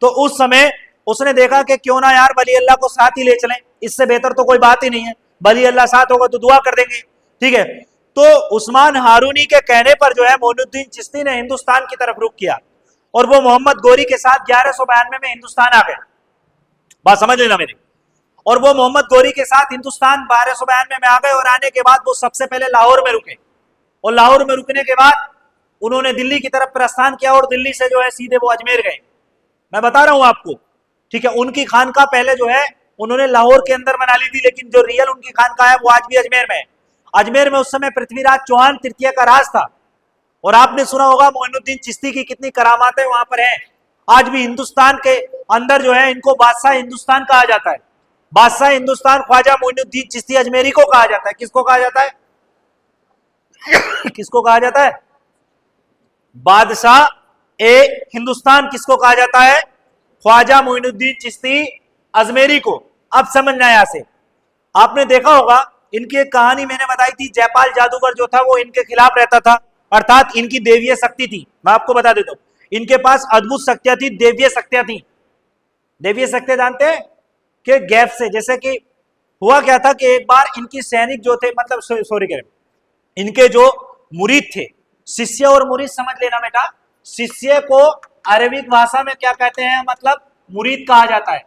तो उस समय उसने देखा कि क्यों ना यार वली अल्लाह को साथ ही ले चलें, इससे बेहतर तो कोई बात ही नहीं है, वली अल्लाह साथ होगा तो दुआ कर देंगे। ठीक है, तो उस्मान हारूनी के कहने पर जो है मोइनुद्दीन चिश्ती ने हिंदुस्तान की तरफ रुख किया, और वो मोहम्मद गोरी के साथ 1192 में हिंदुस्तान आ गए। बात समझ लेना मेरी। और वो मोहम्मद गौरी के साथ हिंदुस्तान 1292 में आ गए और आने के बाद वो सबसे पहले लाहौर में रुके और लाहौर में रुकने के बाद उन्होंने दिल्ली की तरफ प्रस्थान किया और दिल्ली से जो है सीधे वो अजमेर गए। मैं बता रहा हूं आपको, ठीक है। उनकी खानका पहले जो है उन्होंने लाहौर के अंदर बना ली थी, लेकिन जो रियल उनकी खानका है वो आज भी अजमेर में है। अजमेर में उस समय पृथ्वीराज चौहान तृतीय का राज था और आपने सुना होगा मोइनुद्दीन चिश्ती की कितनी करामातें वहां पर हैं। आज भी हिंदुस्तान के अंदर जो है इनको बादशाह हिंदुस्तान कहा जाता है। बादशाह हिंदुस्तान ख्वाजा मोइनुद्दीन चिश्ती अजमेरी को कहा जाता है। किसको कहा जाता है? किसको कहा जाता है? बादशाह ए हिंदुस्तान किसको कहा जाता है? ख्वाजा मोइनुद्दीन चिश्ती अजमेरी को। अब समझना यहां से, आपने देखा होगा इनकी एक कहानी मैंने बताई थी, जयपाल जादूगर जो था वो इनके खिलाफ रहता था, अर्थात इनकी देवीय शक्ति थी। मैं आपको बता देता हूं, इनके पास अद्भुत शक्तियां थी, देवीय शक्तियां थी। देवीय शक्तियां जानते हैं कि गैप से, जैसे कि हुआ क्या था कि एक बार इनकी सैनिक जो थे, मतलब सॉरी करें, इनके जो मुरीद थे, शिष्य और मुरीद समझ लेना बेटा, शिष्य को अरबिक भाषा में क्या कहते हैं, मतलब मुरीद कहा जाता है।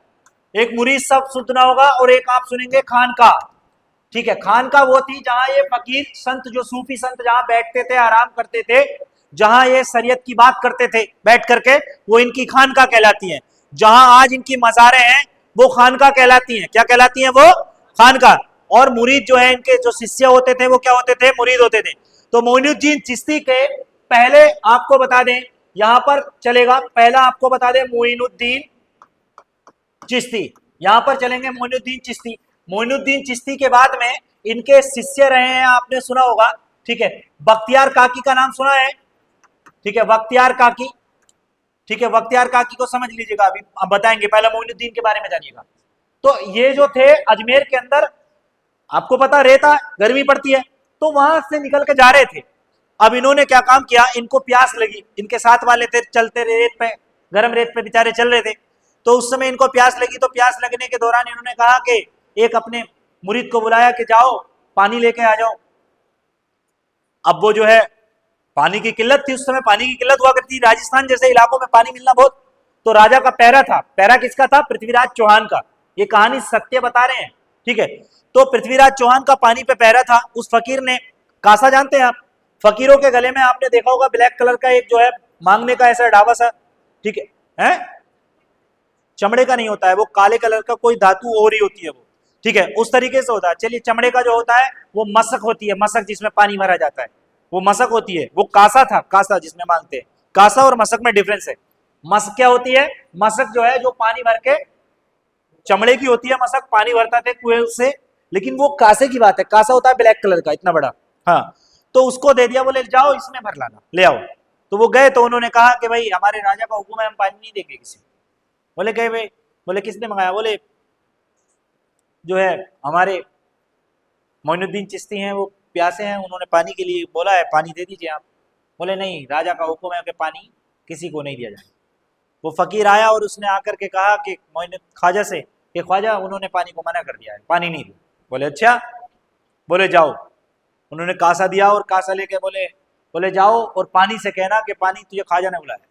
एक मुरीद शब्द सुनना होगा और एक आप सुनेंगे खानका, ठीक है। खानका वो थी जहां ये फकीर संत, जो सूफी संत जहां बैठते थे, आराम करते थे, जहां ये शरीयत की बात करते थे बैठ करके, वो इनकी खानका कहलाती है। जहां आज इनकी मज़ारें हैं वो खानका कहलाती हैं। क्या कहलाती हैं? वो खानका। और मुरीद जो है इनके, जो शिष्य होते थे वो क्या होते थे? मुरीद होते थे। तो मोइनुद्दीन चिश्ती के पहले आपको बता दें, यहां पर चलेगा, पहला आपको बता दें मोइनुद्दीन चिश्ती, यहां पर चलेंगे मोइनुद्दीन चिश्ती। मोइनुद्दीन चिश्ती के बाद में इनके शिष्य रहे हैं, आपने सुना होगा, ठीक है, बख्तियार काकी का नाम सुना है, ठीक है, बख्तियार काकी, ठीक है, बख्तियार काकी को समझ लीजिएगा, अभी हम बताएंगे, पहले मोइनुद्दीन के बारे में जानिएगा। तो ये जो थे अजमेर के अंदर, आपको पता रहता गर्मी पड़ती है, तो वहां से निकल के जा रहे थे। अब इन्होंने क्या काम किया, इनको प्यास लगी, इनके साथ वाले थे, चलते रेत पे, गर्म रेत पे बेचारे चल रहे थे, तो उस समय इनको प्यास लगी। तो प्यास लगने के दौरान इन्होंने कहा कि एक अपने मुरीद को बुलाया कि जाओ पानी लेके आ जाओ। अब वो जो है, पानी की किल्लत थी उस समय, पानी की किल्लत हुआ करती, राजस्थान जैसे इलाकों में पानी मिलना बहुत, तो राजा का पहरा था। पहरा किसका था? पृथ्वीराज चौहान का। ये कहानी सत्य बता रहे हैं, ठीक है। तो पृथ्वीराज चौहान का पानी पे पहरा था। उस फकीर ने, कासा जानते हैं आप? फकीरों के गले में आपने देखा होगा ब्लैक कलर का एक जो है मांगने का ऐसा ढाबा सा, ठीक है, चमड़े का नहीं होता है वो, काले कलर का कोई धातु और ही होती है वो, ठीक है, उस तरीके से होता है। चलिए, चमड़े का जो होता है वो मशक होती है, मशक जिसमें पानी भरा जाता है, वो मशक होती है। वो कासा था, कासा जिसमें मांगते हैं। कासा और मशक में डिफरेंस है। मशक क्या होती है? मशक जो है जो पानी भर के, चमड़े की होती है मशक, पानी भरता थे कुएं से, लेकिन वो कासे की बात है। कासा होता है ब्लैक कलर का, इतना बड़ा, हाँ। तो उसको दे दिया, बोले जाओ इसमें भर लाना, ले आओ। तो वो गए, तो उन्होंने कहा कि भाई हमारे राजा का हुक्म है, हम पानी नहीं देंगे किसी। बोले गए भाई, बोले किसने मंगाया? बोले जो है हमारे मोइनुद्दीन चिश्ती हैं, वो प्यासे हैं, उन्होंने पानी के लिए बोला है, पानी दे दीजिए आप। बोले नहीं, राजा का हुक्म है कि पानी किसी को नहीं दिया जाए। वो फकीर आया और उसने आकर के कहा कि मोइनुद्दीन ख्वाजा से कि ख्वाजा, उन्होंने पानी को मना कर दिया है, पानी नहीं दिया। बोले अच्छा, बोले जाओ। उन्होंने कासा दिया और कासा लेके बोले जाओ और पानी से कहना कि पानी तुझे ख्वाजा ने बुलाया।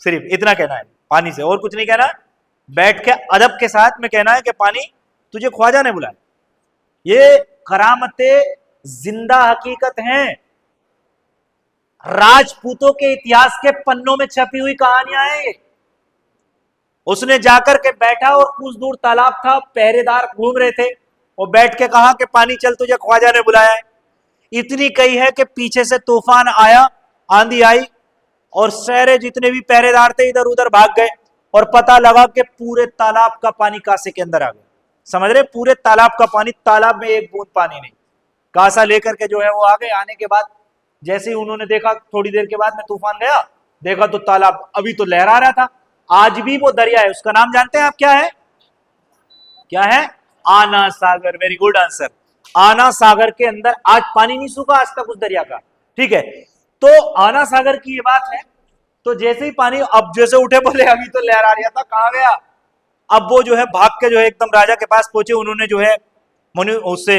सिर्फ इतना कहना है, पानी से, और कुछ नहीं कहना। बैठ के अदब के साथ में कहना है कि पानी तुझे ख्वाजा ने बुलाया। ये करामतें जिंदा हकीकत हैं, राजपूतों के इतिहास के पन्नों में छपी हुई कहानियां हैं। उसने जाकर के बैठा और कुछ दूर तालाब था, पहरेदार घूम रहे थे, और बैठ के कहा कि पानी चल, तुझे ख्वाजा ने बुलाया है। इतनी कही है कि पीछे से तूफान आया, आंधी आई, और सारे जितने भी पहरेदार थे इधर उधर भाग गए, और पता लगा कि पूरे तालाब का पानी कासे के अंदर आ गया। समझ रहे? पूरे तालाब का पानी, तालाब में एक बूंद पानी नहीं। कासा लेकर के जो है वो आ गए। आने के बाद जैसे ही उन्होंने देखा, थोड़ी देर के बाद में तूफान गया, देखा तो तालाब अभी तो लहरा रहा था। आज भी वो दरिया है, उसका नाम जानते हैं आप? क्या है? क्या है? आना सागर। Very good answer. आना सागर के अंदर आज पानी नहीं सूखा आज तक उस दरिया का, ठीक है। तो आना सागर की ये बात है। तो जैसे ही पानी, अब जैसे उठे, बोले अभी तो लहरा रहा था, कहां गया? अब वो जो है भाग के जो है एकदम राजा के पास पहुंचे। उन्होंने जो है उससे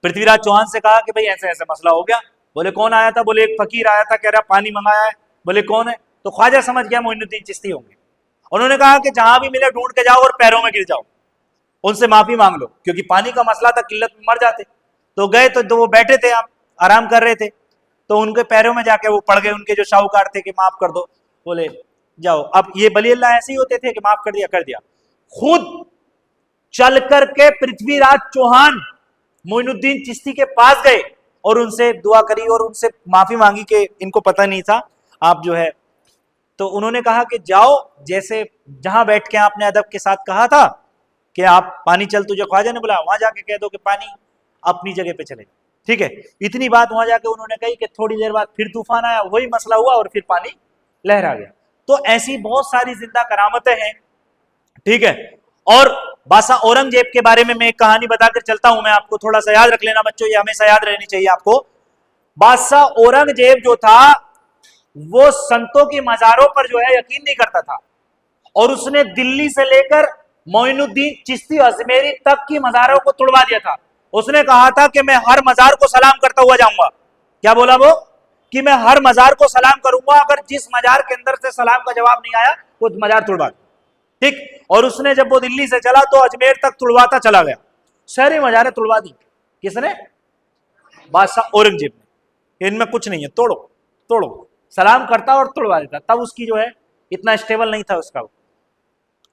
पृथ्वीराज चौहान से कहा कि भाई ऐसे ऐसे मसला हो गया। बोले कौन आया था? बोले एक फकीर आया था, कह रहा पानी मंगाया है। बोले कौन है? तो ख्वाजा समझ गया मोइनुद्दीन चिश्ती होंगे। उन्होंने कहा कि जहां भी मिले ढूंढ के जाओ और पैरों में गिर जाओ। उनसे माफी मांग लो, क्योंकि पानी का मसला था, किल्लत में मर जाते। तो गए तो वो बैठे थे, आप आराम कर रहे थे, तो उनके पैरों में जाके वो पड़ गए, उनके जो शाहूकार थे कि माफ कर दो। बोले जाओ। अब ये वली अल्लाह ऐसे ही होते थे कि माफ कर दिया, कर दिया। खुद चल करके पृथ्वीराज चौहान मोइनुद्दीन चिश्ती के पास गए और उनसे दुआ करी और उनसे माफी मांगी कि इनको पता नहीं था आप जो है। तो उन्होंने कहा कि जाओ, जैसे जहां बैठ के आपने अदब के साथ कहा था कि आप पानी चल तुझे ख्वाजा ने बुलाया, वहां जाके कह दो कि पानी अपनी जगह पे चले। ठीक है, इतनी बात वहां जाके उन्होंने कही कि थोड़ी देर बाद फिर तूफान आया, वही मसला हुआ और फिर पानी लहरा गया। तो ऐसी बहुत सारी जिंदा करामतें हैं। ठीक है, और बादशाह औरंगजेब के बारे में मैं एक कहानी बताकर चलता हूं, मैं आपको थोड़ा सा याद रख लेना बच्चों, ये हमेशा याद रहनी चाहिए आपको। बादशाह औरंगजेब जो था वो संतों की मजारों पर जो है यकीन नहीं करता था, और उसने दिल्ली से लेकर मोइनुद्दीन चिश्ती अजमेरी तक की मजारों को तोड़वा दिया था। उसने कहा था कि मैं हर मजार को सलाम करता हुआ जाऊंगा। क्या बोला वो? कि मैं हर मजार को सलाम करूंगा, अगर जिस मजार के अंदर से सलाम का जवाब नहीं आया वो मजार तोड़वा। ठीक, और उसने जब वो दिल्ली से चला तो अजमेर तक तुड़वाता चला गया, सारी मजारें तुड़वा दी। किसने? बादशाह औरंगजेब ने। इनमें कुछ नहीं है, तोड़ो तोड़ो, सलाम करता और तुड़वा देता। तब उसकी जो है इतना स्टेबल नहीं था उसका।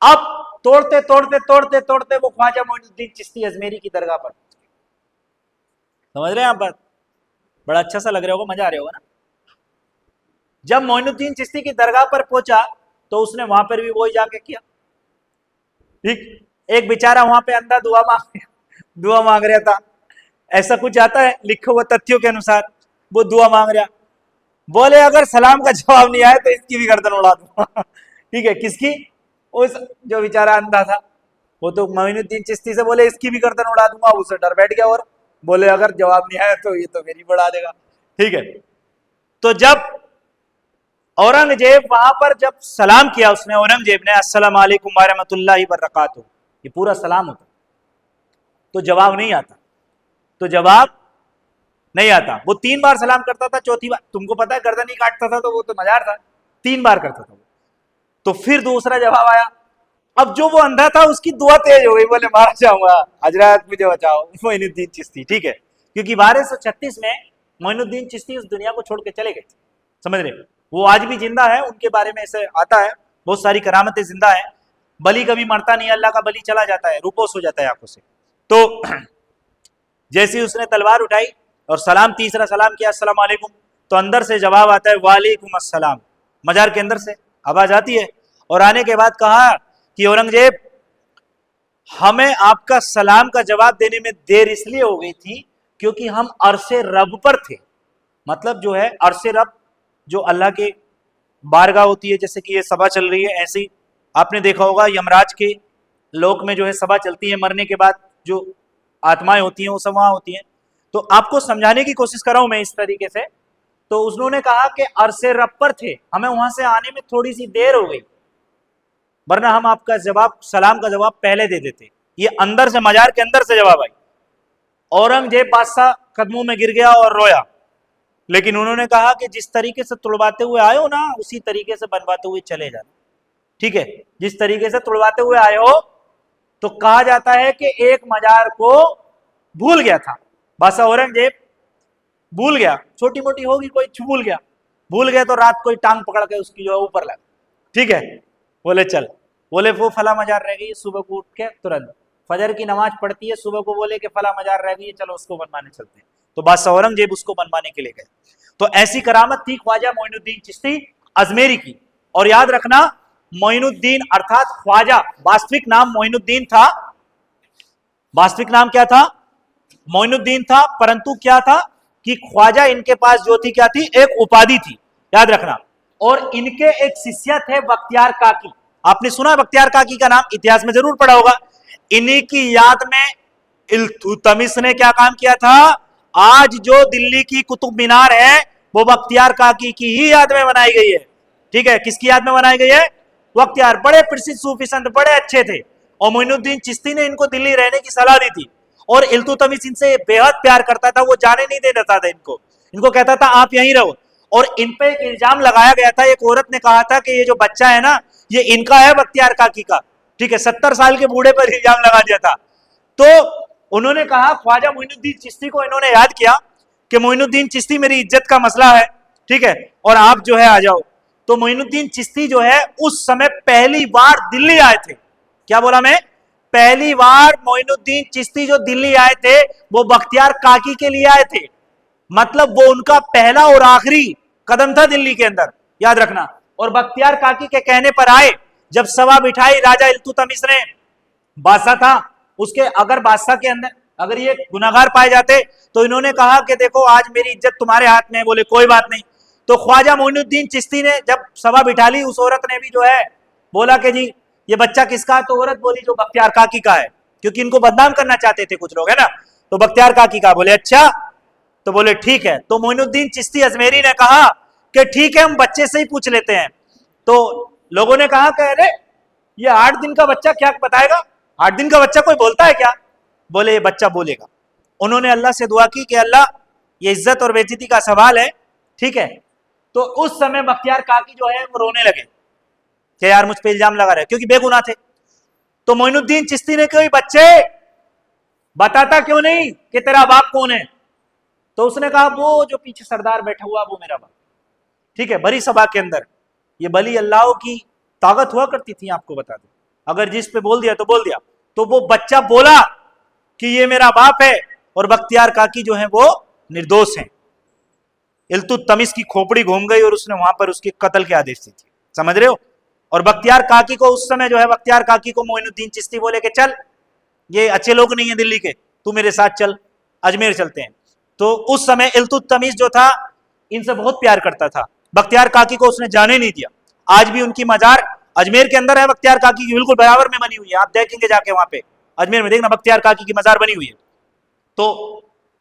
अब तोड़ते तोड़ते तोड़ते तोड़ते वो ख्वाजा मोइनुद्दीन चिश्ती अजमेरी की दरगाह पर। समझ रहे हैं आप बात? बड़ा अच्छा सा लग रहा होगा, मजा आ रहा होगा ना। जब मोइनुद्दीन चिश्ती की दरगाह पर पहुंचा तो उसने वहां पर भी वही जाके किया। ठीक, एक बेचारा वहां पे अंधा दुआ मांग रहा था। ऐसा कुछ आता है लिखे हुए तथ्यों के अनुसार, वो दुआ मांग रहा। बोले अगर सलाम का जवाब नहीं आया तो इसकी भी गर्दन उड़ा दूंगा। ठीक है, किसकी? उस जो बेचारा अंधा था, वो तो मोइनुद्दीन चिश्ती से बोले इसकी भी गर्दन उड़ा दूंगा। उसे डर बैठ गया और बोले अगर जवाब नहीं आया तो ये तो मेरी बढ़ा देगा। ठीक है, तो जब औरंगजेब वहां पर जब सलाम किया उसने, औरंगजेब ने अस्सलाम वालेकुम व रहमतुल्लाहि व बरकातुहू, ये पूरा सलाम होता, तो जवाब नहीं आता, तो जवाब नहीं आता। वो 3 बार सलाम करता था, चौथी बार तुमको पता है गर्दन ही काटता था, तो वो तो मजार था, 3 बार करता था वो। तो फिर दूसरा जवाब आया। अब जो वो अंधा था उसकी दुआ तेज हो गई, बोले मारा जाऊंगा, हजरत मुझे बचाओ, मोइनुद्दीन चिश्ती। ठीक है, क्योंकि 1236 में मोइनुद्दीन चिश्ती उस दुनिया को छोड़ के चले गए, समझ रहे? वो आज भी जिंदा है, उनके बारे में ऐसे आता है, बहुत सारी करामतें जिंदा है। बली कभी मरता नहीं, अल्लाह का बली चला जाता है, रूपोस हो जाता है आंखों से। तो जैसे ही उसने तलवार उठाई और सलाम, तीसरा सलाम किया अस्सलाम वालेकुम, तो अंदर से जवाब आता है वालेकुम अस्सलाम। मजार के अंदर से आवाज आती है, और आने के बाद कहा कि औरंगजेब हमें आपका सलाम का जवाब देने में देर इसलिए हो गई थी क्योंकि हम अरसे रब पर थे। मतलब जो है अरसे रब जो अल्लाह के बारगाह होती है, जैसे कि ये सभा चल रही है, ऐसी आपने देखा होगा यमराज के लोक में जो है सभा चलती है, मरने के बाद जो आत्माएं होती हैं वो सब वहां होती हैं। तो आपको समझाने की कोशिश कर रहा हूं मैं इस तरीके से। तो उन्होंने कहा कि अरसे रब पर थे, हमें वहां से आने में थोड़ी सी देर हो गई, वरना हम आपका जवाब, सलाम का जवाब पहले दे देते। ये अंदर से, मजार के अंदर से जवाब आई। औरंगजेब बादशाह कदमों में गिर गया और रोया, लेकिन उन्होंने कहा कि जिस तरीके से तुड़वाते हुए आए हो ना, उसी तरीके से बनवाते हुए चले जाना। ठीक है, जिस तरीके से तुड़वाते हुए आए हो। तो कहा जाता है कि एक मजार को भूल गया था बादशाह औरंगजेब, भूल गया, छोटी मोटी होगी कोई, भूल गया, भूल गया तो रात कोई टांग पकड़ के उसकी जो है ऊपर लगा। ठीक है, बोले चल, बोले वो फला मजार रह गई, सुबह को उठ के तुरंत फजर की नमाज पढ़ती है, सुबह को बोले कि फला मजार रह गई, चलो उसको बनवाने चलते हैं। तो बादशाह औरंगजेब उसको बनवाने के लिए गए। तो ऐसी करामत थी ख्वाजा मोइनुद्दीन चिश्ती अजमेरी की। और याद रखना, मोइनुद्दीन अर्थात ख्वाजा, वास्तविक नाम मोइनुद्दीन था, वास्तविक नाम क्या था? मोइनुद्दीन था, परंतु क्या था कि ख्वाजा इनके पास जो थी क्या थी? एक उपाधि थी, याद रखना। और इनके एक शिष्य थे बख्तियार काकी, आपने सुना बख्तियार काकी का नाम, इतिहास में जरूर पढ़ा होगा। इन्हीं की याद में इल्तुतमिश ने क्या काम किया था? आज जो दिल्ली की कुतुब मीनार है वो बख्तियार काकी की ही याद में बनाई गई है। ठीक है, किसकी याद में बनाई गई है? बख्तियार, बड़े प्रसिद्ध सूफी संत, बड़े अच्छे थे, और मोइनुद्दीन चिश्ती ने इनको दिल्ली रहने की सलाह दी थी। और इल्तुतमिश इनसे बेहद प्यार करता था, वो जाने नहीं दे देता था इनको, इनको कहता था आप यहीं रहो। और इन पे एक इल्जाम लगाया गया था, एक औरत ने कहा था कि ये जो बच्चा है ना, ये इनका है बख्तियार काकी का। ठीक है, 70 साल के बूढ़े पर इल्जाम लगा दिया था। तो उन्होंने कहा, ख्वाजा मोइनुद्दीन चिश्ती को इन्होंने याद किया कि मोइनुद्दीन चिश्ती मेरी इज्जत का मसला है, ठीक है, और आप जो है आ जाओ। तो मोइनुद्दीन चिश्ती जो है उस समय पहली बार दिल्ली आए थे। क्या बोला मैं? पहली बार मोइनुद्दीन चिश्ती जो दिल्ली आए थे वो बख्तियार काकी के लिए आए थे, मतलब वो उनका पहला और आखिरी कदम था दिल्ली के अंदर, याद रखना। और बख्तियार काकी के कहने पर आए, जब सभा बिठाई राजा इल्तुतमिश ने, बादशाह था उसके, अगर बादशाह के अंदर अगर ये गुनाहगार पाए जाते तो इन्होंने कहा कि देखो आज मेरी इज्जत तुम्हारे हाथ में है। बोले कोई बात नहीं। तो ख्वाजा मोइनुद्दीन चिश्ती ने जब सभा बिठा ली, उस औरत ने भी जो है बोला कि जी ये बच्चा किसका है? तो औरत बोली जो बख्तियार काकी का है, क्योंकि इनको बदनाम करना चाहते थे कुछ लोग, है ना। तो बख्तियार काकी का। बोले अच्छा, तो बोले ठीक है। तो मोइनुद्दीन चिश्ती अजमेरी ने कहा कि ठीक है हम बच्चे से ही पूछ लेते हैं। तो लोगों ने कहा कि अरे ये 8 दिन का बच्चा क्या बताएगा? 8 दिन का बच्चा कोई बोलता है क्या? बोले ये बच्चा बोलेगा। उन्होंने अल्लाह से दुआ की कि अल्लाह ये इज्जत और बेइज्जती का सवाल है, ठीक है। तो उस समय बख्तियार काकी जो है वो रोने लगे कि यार मुझ पे इल्जाम लगा रहे, क्योंकि बेगुनाह थे। तो मोइनुद्दीन चिश्ती ने कहा बच्चे बताता क्यों नहीं कि तेरा बाप कौन है? तो उसने कहा वो जो पीछे सरदार बैठा हुआ वो मेरा बाप, ठीक है। बड़ी सभा के अंदर ये बली अल्लाह की ताकत हुआ करती थी, आपको बता दूं, अगर जिस पे बोल दिया तो बोल दिया। तो वो बच्चा बोला कि ये मेरा बाप है, और बख्तियार काकी जो है वो निर्दोष हैं। इल्तुतमिश की खोपड़ी घूम गई और उसने वहां पर उसके कत्ल के आदेश दिए थे, समझ रहे हो। और बख्तियार काकी को उस समय जो है, बख्तियार काकी को मोइनुद्दीन चिश्ती बोले कि चल ये अच्छे लोग नहीं है दिल्ली के, तू मेरे साथ चल, अजमेर चलते हैं। तो उस समय इल्तुतमिश जो था इनसे बहुत प्यार करता था, बख्तियार काकी को उसने जाने नहीं दिया। आज भी उनकी मजार अजमेर के अंदर है, बख्तियार काकी की बिल्कुल बराबर में बनी हुई है, आप देखेंगे जाके वहां पे अजमेर में, देखना बख्तियार काकी की मजार बनी हुई है। तो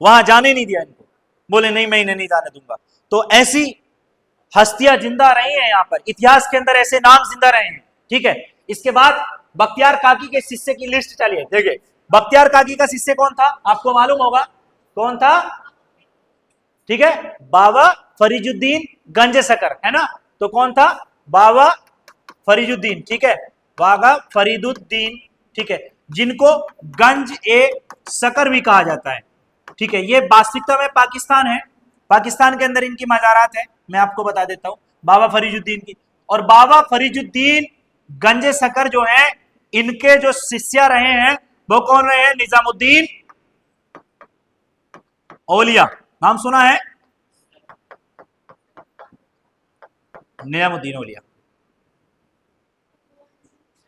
वहां जाने नहीं दिया इनको, बोले नहीं मैं इन्हें नहीं जाने दूंगा। तो ऐसी हस्तियां जिंदा रही हैं यहाँ पर, इतिहास के अंदर ऐसे नाम जिंदा रहे हैं, ठीक है। इसके बाद बख्तियार काकी के शिष्य की लिस्ट चलिए देखिए। बख्तियार काकी का शिष्य कौन था आपको मालूम होगा, कौन था? ठीक है, बाबा फरीजुद्दीन गंज सकर, है ना। तो कौन था? बाबा फरीजुद्दीन, ठीक है, बाबा फरीदुद्दीन, ठीक है, जिनको गंज ए सकर भी कहा जाता है, ठीक है। ये वास्तविकता में पाकिस्तान है, पाकिस्तान के अंदर इनकी मजारात है, मैं आपको बता देता हूं बाबा फरीजुद्दीन की। और बाबा फरीजुद्दीन गंज सकर जो है, इनके जो शिष्य रहे हैं वो कौन रहे हैं? निजामुद्दीन औलिया, नाम सुना है? निजामुद्दीन औलिया,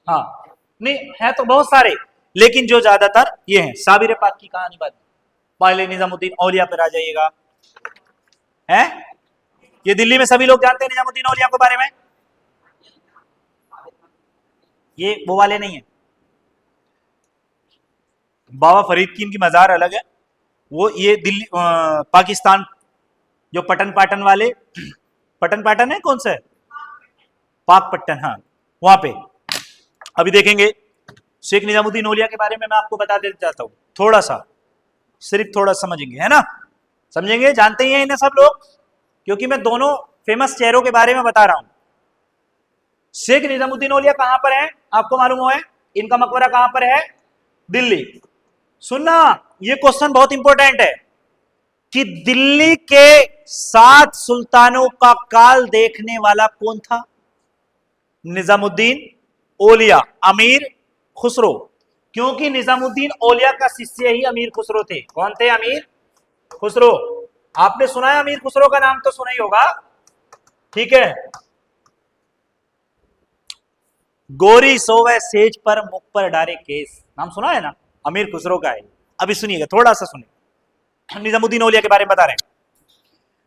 हाँ, नहीं है तो बहुत सारे, लेकिन जो ज्यादातर ये हैं। साबिर पाक की कहानी बात, पहले निजामुद्दीन औलिया पर आ जाइएगा, है ये दिल्ली में सभी लोग जानते हैं निजामुद्दीन औलिया के बारे में। ये वो वाले नहीं है, बाबा फरीद की इनकी मजार अलग है। वो ये दिल्ली पाकिस्तान जो पटन पाटन वाले, पटन पाटन है कौन सा है? पाक पट्टन, हाँ वहां पे। अभी देखेंगे शेख निजामुद्दीन औलिया के बारे में मैं आपको बता देना चाहता हूं, थोड़ा सा, सिर्फ थोड़ा समझेंगे, है ना, समझेंगे, जानते ही हैं इन्हें सब लोग, क्योंकि मैं दोनों फेमस चेहरों के बारे में बता रहा हूं। शेख निजामुद्दीन औलिया कहां पर है आपको मालूम हो? इनका मकबरा कहां पर है? दिल्ली। सुनना, ये क्वेश्चन बहुत इंपॉर्टेंट है कि दिल्ली के 7 सुल्तानों का काल देखने वाला कौन था? निजामुद्दीन औलिया, अमीर खुसरो, क्योंकि निजामुद्दीन औलिया का शिष्य ही अमीर खुसरो थे। कौन थे? अमीर खुसरो। आपने सुना है अमीर खुसरो का नाम तो सुना ही होगा, ठीक है। गोरी सोवे सेज पर मुख पर डारे केस, नाम सुना है ना, अमीर खुसरो का है। अभी सुनिएगा, थोड़ा सा सुनिए, निजामुद्दीन औलिया के बारे में बता रहे हैं।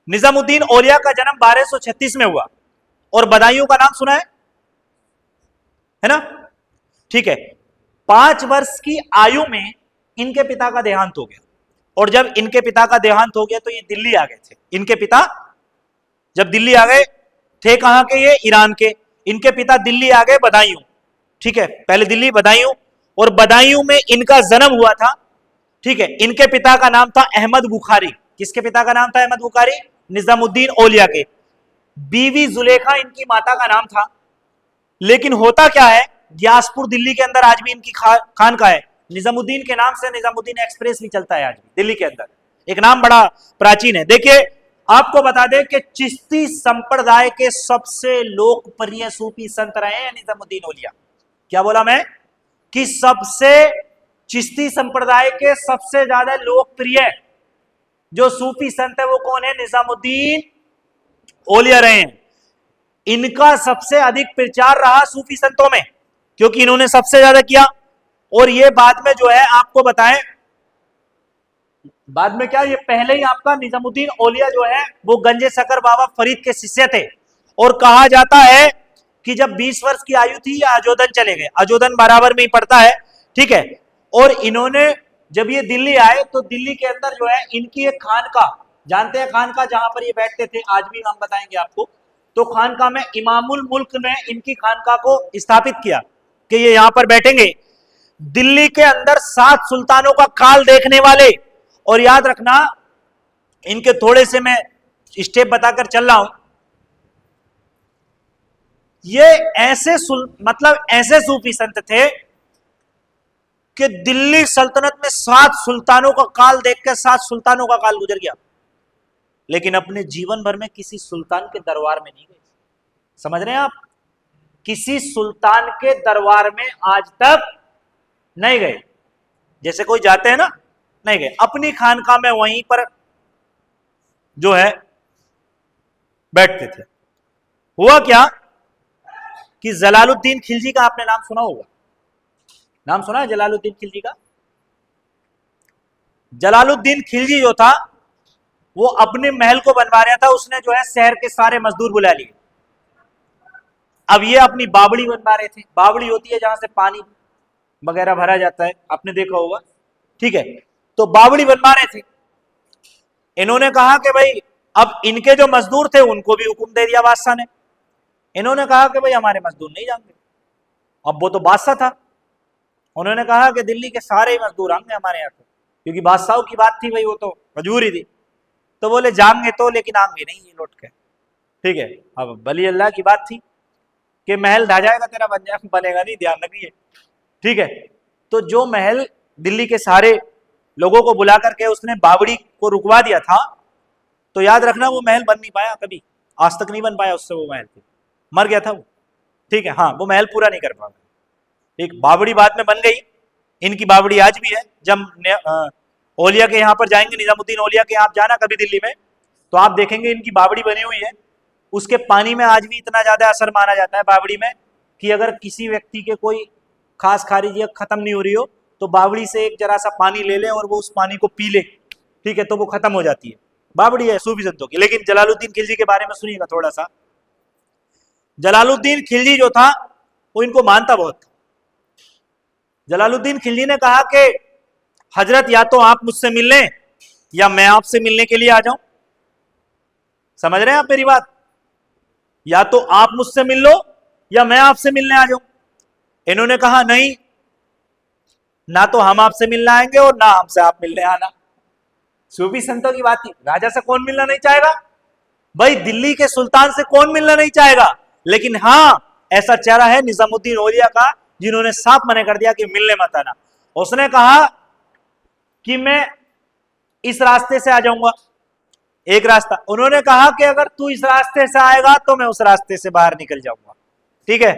निजामुद्दीन औलिया का जन्म 1236 में हुआ, और बदायूं का नाम सुना है ना, ठीक है। 5 वर्ष की आयु में इनके पिता का देहांत हो गया, और जब इनके पिता का देहांत हो गया तो ये दिल्ली आ गए थे। इनके पिता जब दिल्ली आ गए थे, कहां के? ये ईरान के। इनके पिता दिल्ली आ गए बदायूं, ठीक है, पहले दिल्ली बदायूं, और बदायूं में इनका जन्म हुआ था, ठीक है। इनके पिता का नाम था अहमद बुखारी। किसके पिता का नाम था? अहमद बुखारी, निजामुद्दीन औलिया के। बीवी जुलेखा इनकी माता का नाम था। लेकिन होता क्या है ग्यासपुर दिल्ली के अंदर आज भी इनकी खानका है। निजामुद्दीन के नाम से निजामुद्दीन एक्सप्रेस भी चलता है आज भी दिल्ली के अंदर, एक नाम बड़ा प्राचीन है। देखिए आपको बता दें कि चिश्ती संप्रदाय के सबसे लोकप्रिय सूफी संत रहे हैं निजामुद्दीन औलिया। क्या बोला मैं कि सबसे चिश्ती संप्रदाय के सबसे ज्यादा लोकप्रिय जो सूफी संत है वो कौन है? निजामुद्दीन औलिया रहे हैं। इनका सबसे अधिक प्रचार रहा सूफी संतों में, क्योंकि इन्होंने सबसे ज्यादा किया। और ये बाद में जो है आपको बताएं, बाद में क्या, ये पहले ही आपका निजामुद्दीन औलिया जो है वो गंजे शकर बाबा फरीद के शिष्य थे। और कहा जाता है कि जब 20 वर्ष की आयु थी ये अजोदन चले गए। अजोदन बराबर में ही पड़ता है, ठीक है। और इन्होंने जब ये दिल्ली आए तो दिल्ली के अंदर जो है इनकी एक खानका, जानते हैं खानका जहां पर ये बैठते थे, आज भी हम बताएंगे आपको। तो खानका में इमामुल मुल्क ने इनकी खानका को स्थापित किया कि ये यहां पर बैठेंगे। दिल्ली के अंदर 7 सुल्तानों का काल देखने वाले, और याद रखना इनके थोड़े से मैं स्टेप बताकर चल रहा हूं, ये ऐसे मतलब ऐसे सूफी संत थे कि दिल्ली सल्तनत में 7 सुल्तानों का काल देखकर 7 सुल्तानों का काल गुजर गया, लेकिन अपने जीवन भर में किसी सुल्तान के दरबार में नहीं गए। समझ रहे हैं आप? किसी सुल्तान के दरबार में आज तक नहीं गए। जैसे कोई जाते हैं ना, नहीं गए, अपनी खानका में वहीं पर जो है बैठते थे। हुआ क्या कि जलालुद्दीन खिलजी का आपने नाम सुना होगा, नाम सुना है जलालुद्दीन खिलजी का? जलालुद्दीन खिलजी जो था वो अपने महल को बनवा रहा था, उसने जो है शहर के सारे मजदूर बुला लिए। अब ये अपनी बावड़ी बनवा रहे थे। बावड़ी होती है जहां से पानी वगैरह भरा जाता है, आपने देखा होगा, ठीक है। तो बावड़ी बनवा रहे थे। इन्होंने कहा कि भाई अब इनके जो मजदूर थे उनको भी हुक्म दे दिया बादशाह ने। इन्होंने कहा कि भाई हमारे मजदूर नहीं जाएंगे। अब वो तो बादशाह था, उन्होंने कहा कि दिल्ली के सारे मजदूर आएंगे हमारे यहाँ, क्योंकि बादशाहों की बात थी भाई, वो तो मजबूरी थी। तो बोले जाएंगे तो, लेकिन आएंगे नहीं ये लौट के, ठीक है। अब बली अल्लाह की बात थी कि महल ढा जाएगा तेरा, बनेगा नहीं, ध्यान रखिए, ठीक है। तो जो महल दिल्ली के सारे लोगों को बुला करके उसने बावड़ी को रुकवा दिया था, तो याद रखना वो महल बन नहीं पाया, कभी आज तक नहीं बन पाया उससे, वो महल मर गया था वो, ठीक है। हाँ, वो महल पूरा नहीं कर पाया, ठीक। बावड़ी बाद में बन गई, इनकी बावड़ी आज भी है। जब औलिया के यहाँ पर जाएंगे, निजामुद्दीन औलिया के आप जाना कभी दिल्ली में, तो आप देखेंगे इनकी बावड़ी बनी हुई है। उसके पानी में आज भी इतना ज्यादा असर माना जाता है बावड़ी में कि अगर किसी व्यक्ति के कोई खास खारिजियत खत्म नहीं हो रही हो तो बावड़ी से एक जरा सा पानी ले ले और वो उस पानी को पी ले, ठीक है, तो वो खत्म हो जाती है। बावड़ी है सूफी संतों की। लेकिन जलालुद्दीन खिलजी के बारे में सुनिएगा थोड़ा सा। जलालुद्दीन खिलजी जो था वो इनको मानता बहुत था। जलालुद्दीन खिलजी ने कहा कि हजरत या तो आप मुझसे मिल लें या मैं आपसे मिलने के लिए आ जाऊं। समझ रहे हैं आप मेरी बात? या तो आप मुझसे मिल लो या मैं आपसे मिलने आ जाऊं। इन्होंने कहा नहीं, ना तो हम आपसे मिलने आएंगे और ना हमसे आप मिलने आना। सूफी संतों की बात थी। राजा से कौन मिलना नहीं चाहेगा भाई? दिल्ली के सुल्तान से कौन मिलना नहीं चाहेगा? लेकिन हाँ, ऐसा चेहरा है निजामुद्दीन औलिया का जिन्होंने साफ मना कर दिया कि मिलने मत आना। उसने कहा कि मैं इस रास्ते से आ जाऊंगा, एक रास्ता। उन्होंने कहा कि अगर तू इस रास्ते से आएगा तो मैं उस रास्ते से बाहर निकल जाऊंगा, ठीक है।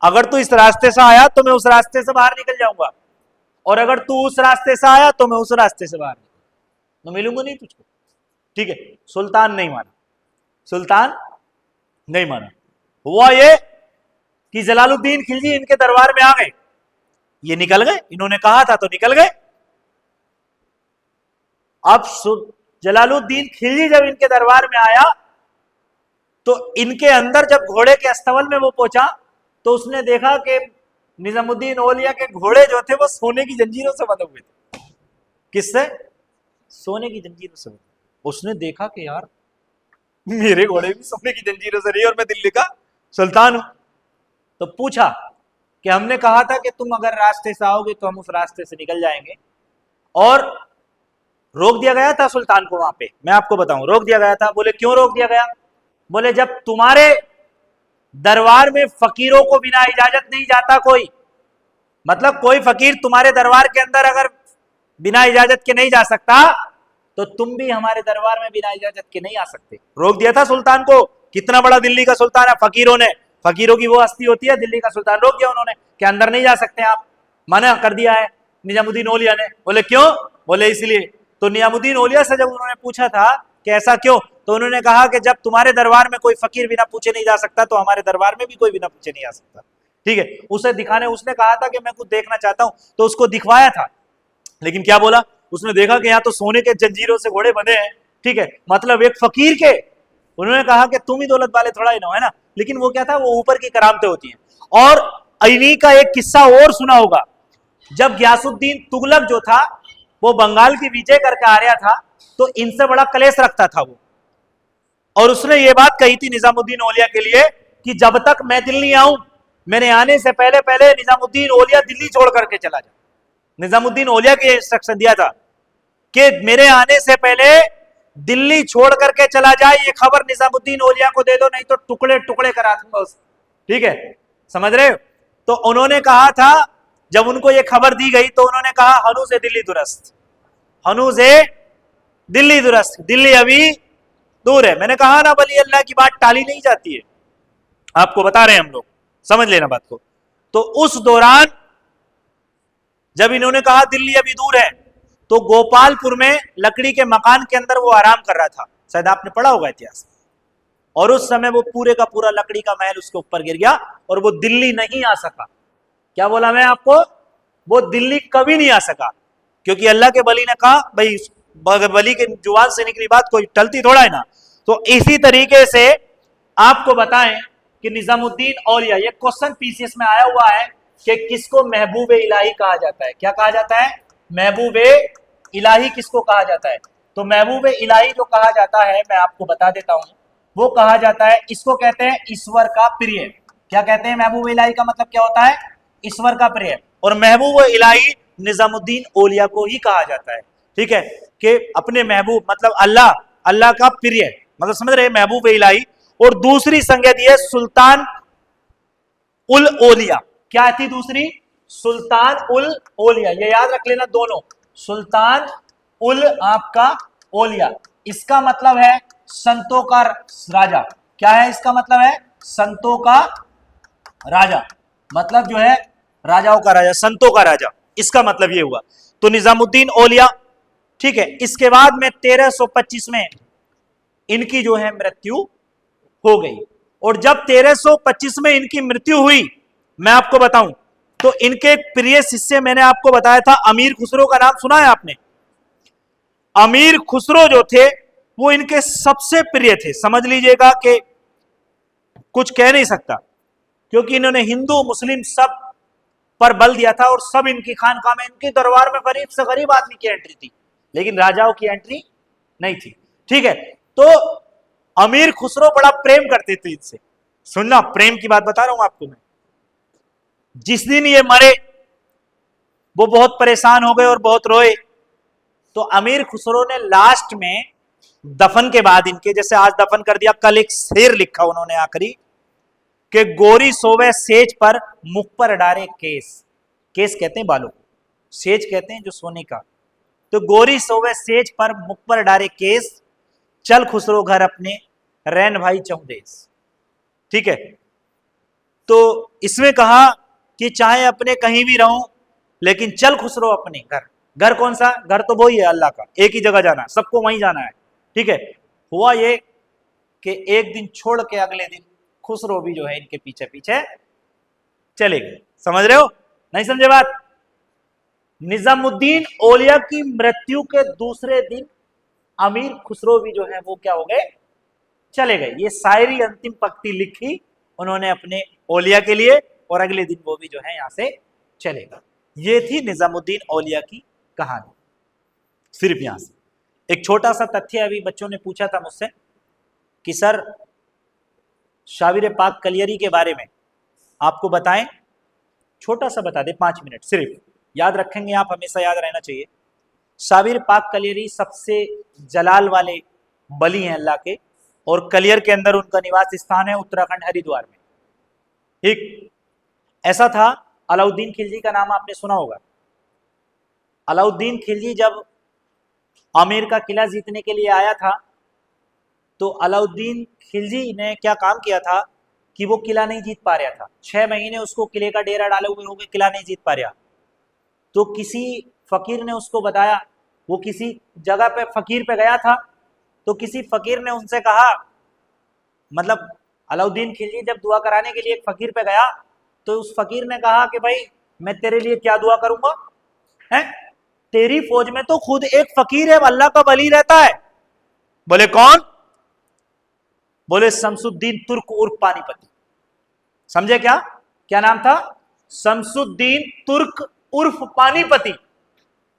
अगर तू इस रास्ते से आया तो मैं उस रास्ते से बाहर निकल जाऊंगा, और अगर तू उस रास्ते से आया तो मैं उस रास्ते से बाहर निकल, मैं मिलूंगा नहीं तुझको, ठीक है। सुल्तान नहीं माना, सुल्तान नहीं माना। हुआ ये कि जलालुद्दीन खिलजी इनके दरबार में आ गए। ये निकल गए, इन्होंने कहा था तो निकल गए। अब जलालुद्दीन खिलजी जब इनके दरबार में आया तो इनके अंदर जब घोड़े के अस्तबल में वो पहुंचा तो उसने देखा कि निजामुद्दीन औलिया के घोड़े जो थे वो सोने की जंजीरों से बंधे हुए थे। किससे? सोने की जंजीरों से। उसने देखा कि यार मेरे घोड़े भी सोने की जंजीरों से नहीं और मैं दिल्ली का सुल्तान हूं। तो पूछा कि हमने कहा था कि तुम अगर रास्ते से आओगे तो हम उस रास्ते से निकल जाएंगे, और रोक दिया गया था सुल्तान को वहां पे। मैं आपको बताऊं रोक दिया गया था। बोले क्यों रोक दिया गया? बोले जब तुम्हारे दरबार में फकीरों को बिना इजाजत नहीं जाता कोई। मतलब कोई फकीर तुम्हारे दरबार के अंदर अगर बिना इजाजत के नहीं जा सकता, तो तुम भी हमारे दरबार में बिना इजाजत के नहीं आ सकते। रोक दिया था सुल्तान को, कितना बड़ा दिल्ली का सुल्तान है, फकीरों ने, फकीरों की वो हस्ती होती है, दिल्ली का सुल्तान, रोक दिया उन्होंने कि अंदर नहीं जा सकते आप, मना कर दिया है निजामुद्दीन औलिया ने। बोले क्यों? बोले इसलिए। तो निजामुद्दीन औलिया से जब उन्होंने पूछा था कि ऐसा क्यों, तो उन्होंने कहा कि जब तुम्हारे दरबार में कोई फकीर बिना पूछे नहीं जा सकता, तो हमारे दरबार में भी कोई बिना पूछे नहीं आ सकता। ठीक है, उसे दिखाने, उसने कहा था कि मैं कुछ देखना चाहता हूं, तो उसको दिखवाया था, लेकिन क्या बोला उसने, देखा कि यहाँ तो सोने के जंजीरों से घोड़े बंधे हैं। ठीक है, मतलब एक फकीर के, उन्होंने कहा कि तुम ही दौलत वाले थोड़ा ही ना हो, है ना, लेकिन वो क्या था, वो ऊपर की करामतें होती हैं। और इन्हीं का एक किस्सा और सुना होगा, जब गयासुद्दीन तुगलक जो था वो बंगाल की विजय करके आ रहा था, तो इनसे बड़ा कलेश रखता था वो, और उसने ये बात कही थी निजामुद्दीन औलिया के लिए कि जब तक मैं दिल्ली आऊं, मेरे आने से पहले पहले निजामुद्दीन औलिया दिल्ली छोड़ करके चला जाए। निजामुद्दीन औलिया के इंस्ट्रक्शन दिया था कि मेरे आने से पहले दिल्ली छोड़ करके चला जाए, ये खबर निजामुद्दीन औलिया को दे दो, नहीं तो टुकड़े टुकड़े करा दूंगा उसे। ठीक है, समझ रहे हो? तो उन्होंने कहा था, जब उनको ये खबर दी गई तो उन्होंने कहा हनु से दिल्ली दुरस्त, हनु से दिल्ली दुरस्त, दिल्ली अभी दूर है। मैंने कहा ना, वली अल्लाह की बात टाली नहीं जाती है, आपको बता रहे हैं हम लोग, समझ लेना बात को। तो उस दौरान जब इन्होंने कहा दिल्ली अभी दूर है, तो गोपालपुर में लकड़ी के मकान के अंदर वो आराम कर रहा था, शायद आपने पढ़ा होगा इतिहास, और उस समय वो पूरे का पूरा लकड़ी का महल उसके ऊपर गिर गया और वो दिल्ली नहीं आ सका। क्या बोला मैं आपको? वो दिल्ली कभी नहीं आ सका, क्योंकि अल्लाह के वली ने कहा, भाई वली के जुबान से निकली बात कोई टलती थोड़ा है ना। तो इसी तरीके से आपको बताएं कि निजामुद्दीन औलिया, ये क्वेश्चन पीसीएस में आया हुआ है कि किसको महबूब इलाही कहा जाता है? क्या कहा जाता है? महबूब इलाही किसको कहा जाता है? तो महबूब इलाही जो कहा जाता है, मैं आपको बता देता हूं, वो कहा जाता है, इसको कहते हैं ईश्वर का प्रिय। क्या कहते हैं? महबूब इलाही का मतलब क्या होता है? ईश्वर का प्रिय। और महबूब इलाही निजामुद्दीन औलिया को ही कहा जाता है। ठीक है, कि अपने महबूब मतलब अल्लाह, अल्लाह का प्रिय, मतलब समझ रहे, महबूब इलाही। और दूसरी संज्ञा दी है सुल्तान उल औलिया। क्या थी दूसरी? सुल्तान उल औलिया, ये याद रख लेना दोनों, सुल्तान उल आपका औलिया, इसका मतलब है संतों का राजा। क्या है इसका मतलब? है संतों का राजा, मतलब जो है राजाओं का राजा, संतों का राजा, इसका मतलब ये हुआ। तो निजामुद्दीन औलिया, ठीक है, इसके बाद में 1325 में इनकी जो है मृत्यु हो गई। और जब 1325 में इनकी मृत्यु हुई, मैं आपको बताऊं, तो इनके प्रिय शिष्य, मैंने आपको बताया था अमीर खुसरो का नाम सुना है आपने? अमीर खुसरो जो थे वो इनके सबसे प्रिय थे। समझ लीजिएगा कि कुछ कह नहीं सकता, क्योंकि इन्होंने हिंदू मुस्लिम सब पर बल दिया था, और सब इनकी खानकाह में, इनके दरबार में गरीब से गरीब आदमी की एंट्री थी, लेकिन राजाओं की एंट्री नहीं थी। ठीक है, तो अमीर खुसरो बड़ा प्रेम करते थे इनसे। सुनना, प्रेम की बात बता रहा हूं आपको मैं। जिस दिन ये मरे, वो बहुत परेशान हो गए और बहुत रोए। तो अमीर खुसरो ने लास्ट में दफन के बाद इनके, जैसे आज दफन कर दिया, कल एक शेर लिखा उन्होंने आखिरी, कि गोरी सोवे सेज पर मुख पर डारे केस। केस कहते हैं बालों को, सेज कहते हैं जो सोने का। तो गोरी सोवे सेज पर मुख पर डारे केस, चल खुसरो घर अपने, रैन भाई चौदेस। ठीक है, तो इसमें कहा कि चाहे अपने कहीं भी रहूं, लेकिन चल खुसरो अपने घर। घर कौन सा? घर तो वही है अल्लाह का, एक ही जगह जाना है, सबको वहीं जाना है। ठीक है, हुआ ये कि एक दिन छोड़ के अगले दिन खुसरो भी जो है इनके पीछे पीछे चले गए। समझ रहे हो? नहीं समझे बात? निजामुद्दीन औलिया की मृत्यु के दूसरे दिन अमीर खुसरो भी जो है वो क्या हो गए? चले गए। ये शायरी अंतिम पंक्ति लिखी उन्होंने अपने औलिया के लिए, और अगले दिन वो भी जो है यहां से चले गए। ये थी निजामुद्दीन औलिया की कहानी। सिर्फ यहां से एक छोटा सा तथ्य, अभी बच्चों ने पूछा था मुझसे कि सर शाबिर पाक कलियरी के बारे में आपको बताएं, छोटा सा बता दे, 5 मिनट सिर्फ, याद रखेंगे आप, हमेशा याद रहना चाहिए। शाबिर पाक कलियरी सबसे जलाल वाले बली हैं अल्लाह के, और कलियर के अंदर उनका निवास स्थान है, उत्तराखंड हरिद्वार में। ठीक, ऐसा था। अलाउद्दीन खिलजी का नाम आपने सुना होगा। अलाउद्दीन खिलजी जब आमेर का किला जीतने के लिए आया था, तो अलाउद्दीन खिलजी ने क्या काम किया था कि वो किला नहीं जीत पा रहा था। 6 महीने उसको किले का डेरा डाले हुए हो गए, किला नहीं जीत पा रहा। तो किसी फकीर ने उसको बताया, वो किसी जगह पे फकीर पे गया था, तो किसी फकीर ने उनसे कहा, मतलब अलाउद्दीन खिलजी जब दुआ कराने के लिए एक फकीर पे गया, तो उस फकीर ने कहा कि भाई मैं तेरे लिए क्या दुआ करूंगा, है तेरी फौज में तो खुद एक फकीर है, अल्लाह का वली रहता है। बोले कौन? बोले शमसुद्दीन तुर्क उर्फ पानीपति। समझे क्या? क्या नाम था? शमसुद्दीन तुर्क उर्फ पानीपति।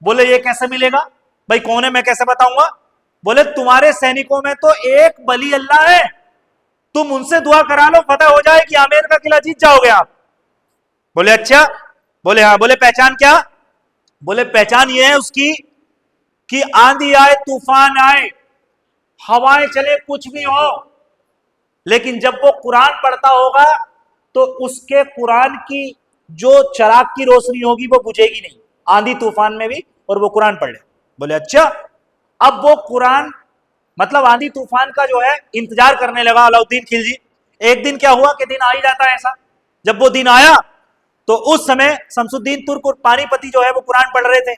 बोले ये कैसे मिलेगा भाई, कौन है, मैं कैसे बताऊंगा? बोले तुम्हारे सैनिकों में तो एक वली अल्लाह है, तुम उनसे दुआ करा लो, फतह हो जाए कि आमेर का किला जीत जाओगे आप। बोले अच्छा। बोले हाँ। बोले पहचान क्या? बोले पहचान ये है उसकी कि आंधी आए, तूफान आए, हवाएं चले, कुछ भी हो, लेकिन जब वो कुरान पढ़ता होगा तो उसके कुरान की जो चराग की रोशनी होगी वो बुझेगी नहीं, आंधी तूफान में भी, और वो कुरान पढ़ ले। बोले अच्छा। अब वो कुरान, मतलब आंधी तूफान का जो है इंतजार करने लगा अलाउद्दीन खिलजी। एक दिन क्या हुआ कि दिन आ ही जाता है ऐसा। जब वो दिन आया तो उस समय शमसुद्दीन तुर्क और पानीपति जो है वो कुरान पढ़ रहे थे।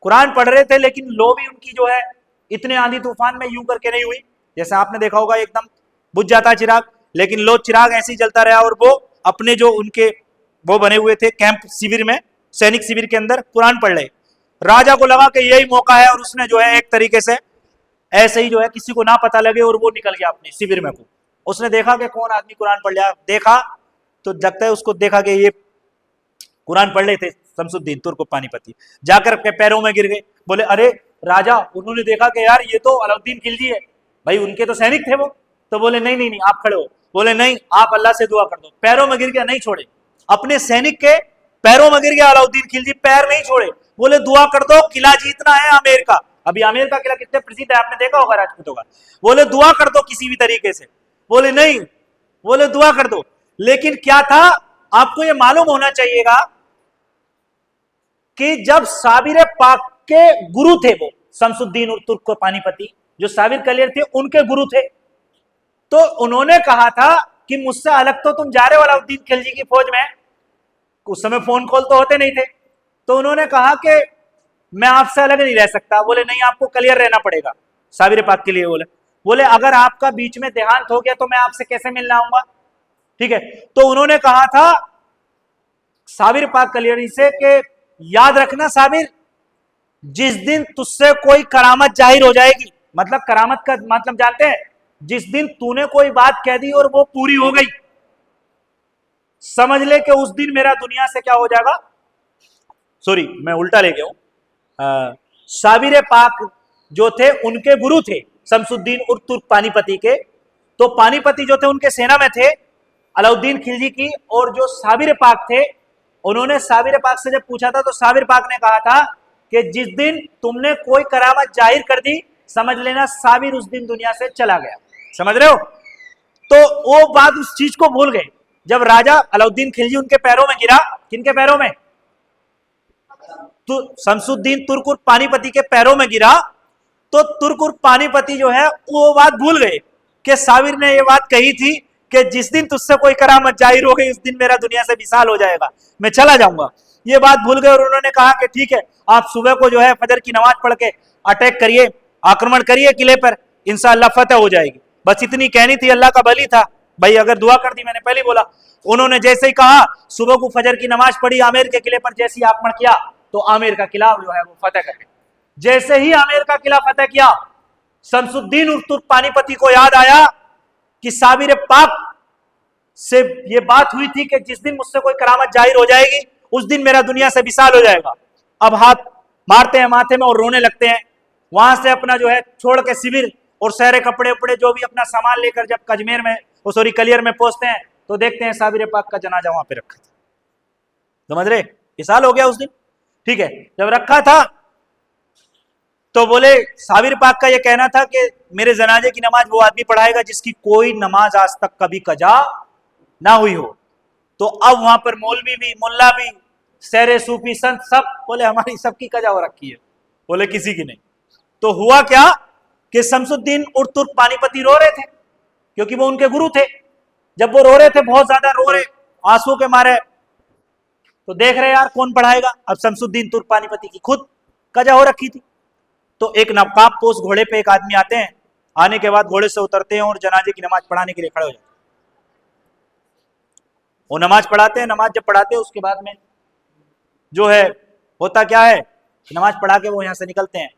कुरान पढ़ रहे थे, लेकिन लो भी उनकी जो है इतने आंधी तूफान में यूं करके नहीं हुई। जैसे आपने देखा होगा एकदम बुझ जाता है चिराग, लेकिन लो चिराग ऐसे ही जलता रहा, और वो अपने जो उनके वो बने हुए थे कैंप शिविर में, सैनिक शिविर के अंदर कुरान पढ़ रहे। राजा को लगा कि यही मौका है, और उसने जो है एक तरीके से ऐसे ही जो है किसी को ना पता लगे, और वो निकल गया अपने शिविर में को। उसने देखा कि कौन आदमी कुरान पढ़ लिया, देखा तो लगता है उसको देखा कि ये कुरान पढ़ रहे थे शमसुद्दीन तुर्क पानीपति। जाकर के पैरों में गिर गए। बोले अरे राजा, उन्होंने देखा कि यार ये तो अलाउद्दीन खिलजी है, भाई उनके तो सैनिक थे वो। तो बोले नहीं नहीं नहीं, आप खड़े हो। बोले नहीं, आप अल्लाह से दुआ कर दो। पैरों में गिर गया, नहीं छोड़े, अपने सैनिक के पैरों में गिर गया अलाउद्दीन खिलजी, पैर नहीं छोड़े। बोले दुआ कर दो, किला जीतना है आमेर का। अभी आमेर का किला कितने प्रसिद्ध है, आपने देखा होगा राजपूतों का। बोले दुआ कर दो किसी भी तरीके से। बोले नहीं, बोले दुआ कर दो। लेकिन क्या था, आपको यह मालूम होना चाहिएगा कि जब साबिर पाक के गुरु थे वो शमसुद्दीन और तुर्क पानीपति, जो साबिर कलियर थे उनके गुरु थे, तो उन्होंने कहा था कि मुझसे अलग तो तुम जा रहे हो अलाउद्दीन खिलजी की फौज में। उस समय फोन कॉल तो होते नहीं थे, तो उन्होंने कहा कि मैं आपसे अलग नहीं रह सकता। बोले नहीं, आपको क्लियर रहना पड़ेगा साबिर पाक के लिए। बोले अगर आपका बीच में देहांत हो गया तो मैं आपसे कैसे मिलना आऊंगा, ठीक है। तो उन्होंने कहा था साबिर पाक कलियरी से कि याद रखना साबिर, जिस दिन तुझसे कोई करामत जाहिर हो जाएगी, मतलब करामत का मतलब जानते हैं, जिस दिन तूने कोई बात कह दी और वो पूरी हो गई, समझ ले कि उस दिन मेरा दुनिया से क्या हो जाएगा। सॉरी, मैं उल्टा ले गया हूं। साबिर पाक जो थे उनके गुरु थे शमसुद्दीन और तुर्क पानीपति के। तो पानीपति जो थे उनके सेना में थे अलाउद्दीन खिलजी की, और जो साबिर पाक थे उन्होंने साबिर पाक से जब पूछा था तो साबिर पाक ने कहा था कि जिस दिन तुमने कोई करामत जाहिर कर दी, समझ लेना साबिर उस दिन दुनिया से चला गया। समझ रहे हो? तो वो बात उस चीज को भूल गए। जब राजा अलाउद्दीन खिलजी उनके पैरों में गिरा, किनके पैरों में? तो शमसुद्दीन तुर्क और पानीपति के पैरों में गिरा, तो तुर्क और पानीपति जो है वो बात भूल गए कि साबिर ने ये बात कही थी कि जिस दिन तुझसे कोई करामत जाहिर हो गई उस दिन मेरा दुनिया से विशाल हो जाएगा, मैं चला जाऊंगा। ये बात भूल गए और उन्होंने कहा कि ठीक है, आप सुबह को जो है फजर की नमाज पढ़ के अटैक करिए, आक्रमण करिए किले पर, इंशाअल्लाह फतह हो जाएगी। बस इतनी कहनी थी, अल्लाह का बली था भाई, अगर दुआ कर दी, मैंने पहले बोला। उन्होंने जैसे ही कहा, सुबह को फजर की नमाज पढ़ी, आमेर के किले पर जैसे ही आक्रमण किया तो आमेर का किला जो है वो फतह कर गया। जैसे ही आमेर का किला फतह किया, शमसुद्दीन और तुर्क पानीपति को याद आया कि साबिर पाक से ये बात हुई थी कि जिस दिन मुझसे कोई करामत जाहिर हो जाएगी उस दिन मेरा दुनिया से विशाल हो जाएगा। अब हाथ मारते हैं माथे में और रोने लगते हैं। वहां से अपना जो है छोड़ के शिविर और सारे कपड़े उपड़े जो भी अपना सामान लेकर जब कजमेर में, सॉरी कलियर में पहुंचते हैं, तो देखते हैं साबिर पाक का जनाजा वहां पे रखा था। समझ रहे? विशाल हो गया उस दिन, ठीक है। जब रखा था तो बोले साबिर पाक का ये कहना था कि मेरे जनाजे की नमाज वो आदमी पढ़ाएगा जिसकी कोई नमाज आज तक कभी कजा ना हुई हो। तो अब वहां पर मौलवी भी, मुल्ला भी, शेरे सूफी संत सब बोले हमारी सबकी कजा हो रखी है, बोले किसी की नहीं। तो हुआ क्या कि शमसुद्दीन उर्द तुर्क पानीपति रो रहे थे, क्योंकि वो उनके गुरु थे। जब वो रो रहे थे, बहुत ज्यादा रो रहे आंसू के मारे, तो देख रहे यार कौन पढ़ाएगा। अब शमसुद्दीन तुर्क पानीपति की खुद कजा हो रखी थी। तो एक नवाब पोस्ट घोड़े पे एक आदमी आते हैं, आने के बाद घोड़े से उतरते हैं और जनाजे की नमाज पढ़ाने के लिए खड़े हो जाते हैं। वो नमाज पढ़ाते हैं, नमाज जब पढ़ाते हैं उसके बाद में जो है होता क्या है, नमाज पढ़ा के वो यहाँ से निकलते हैं।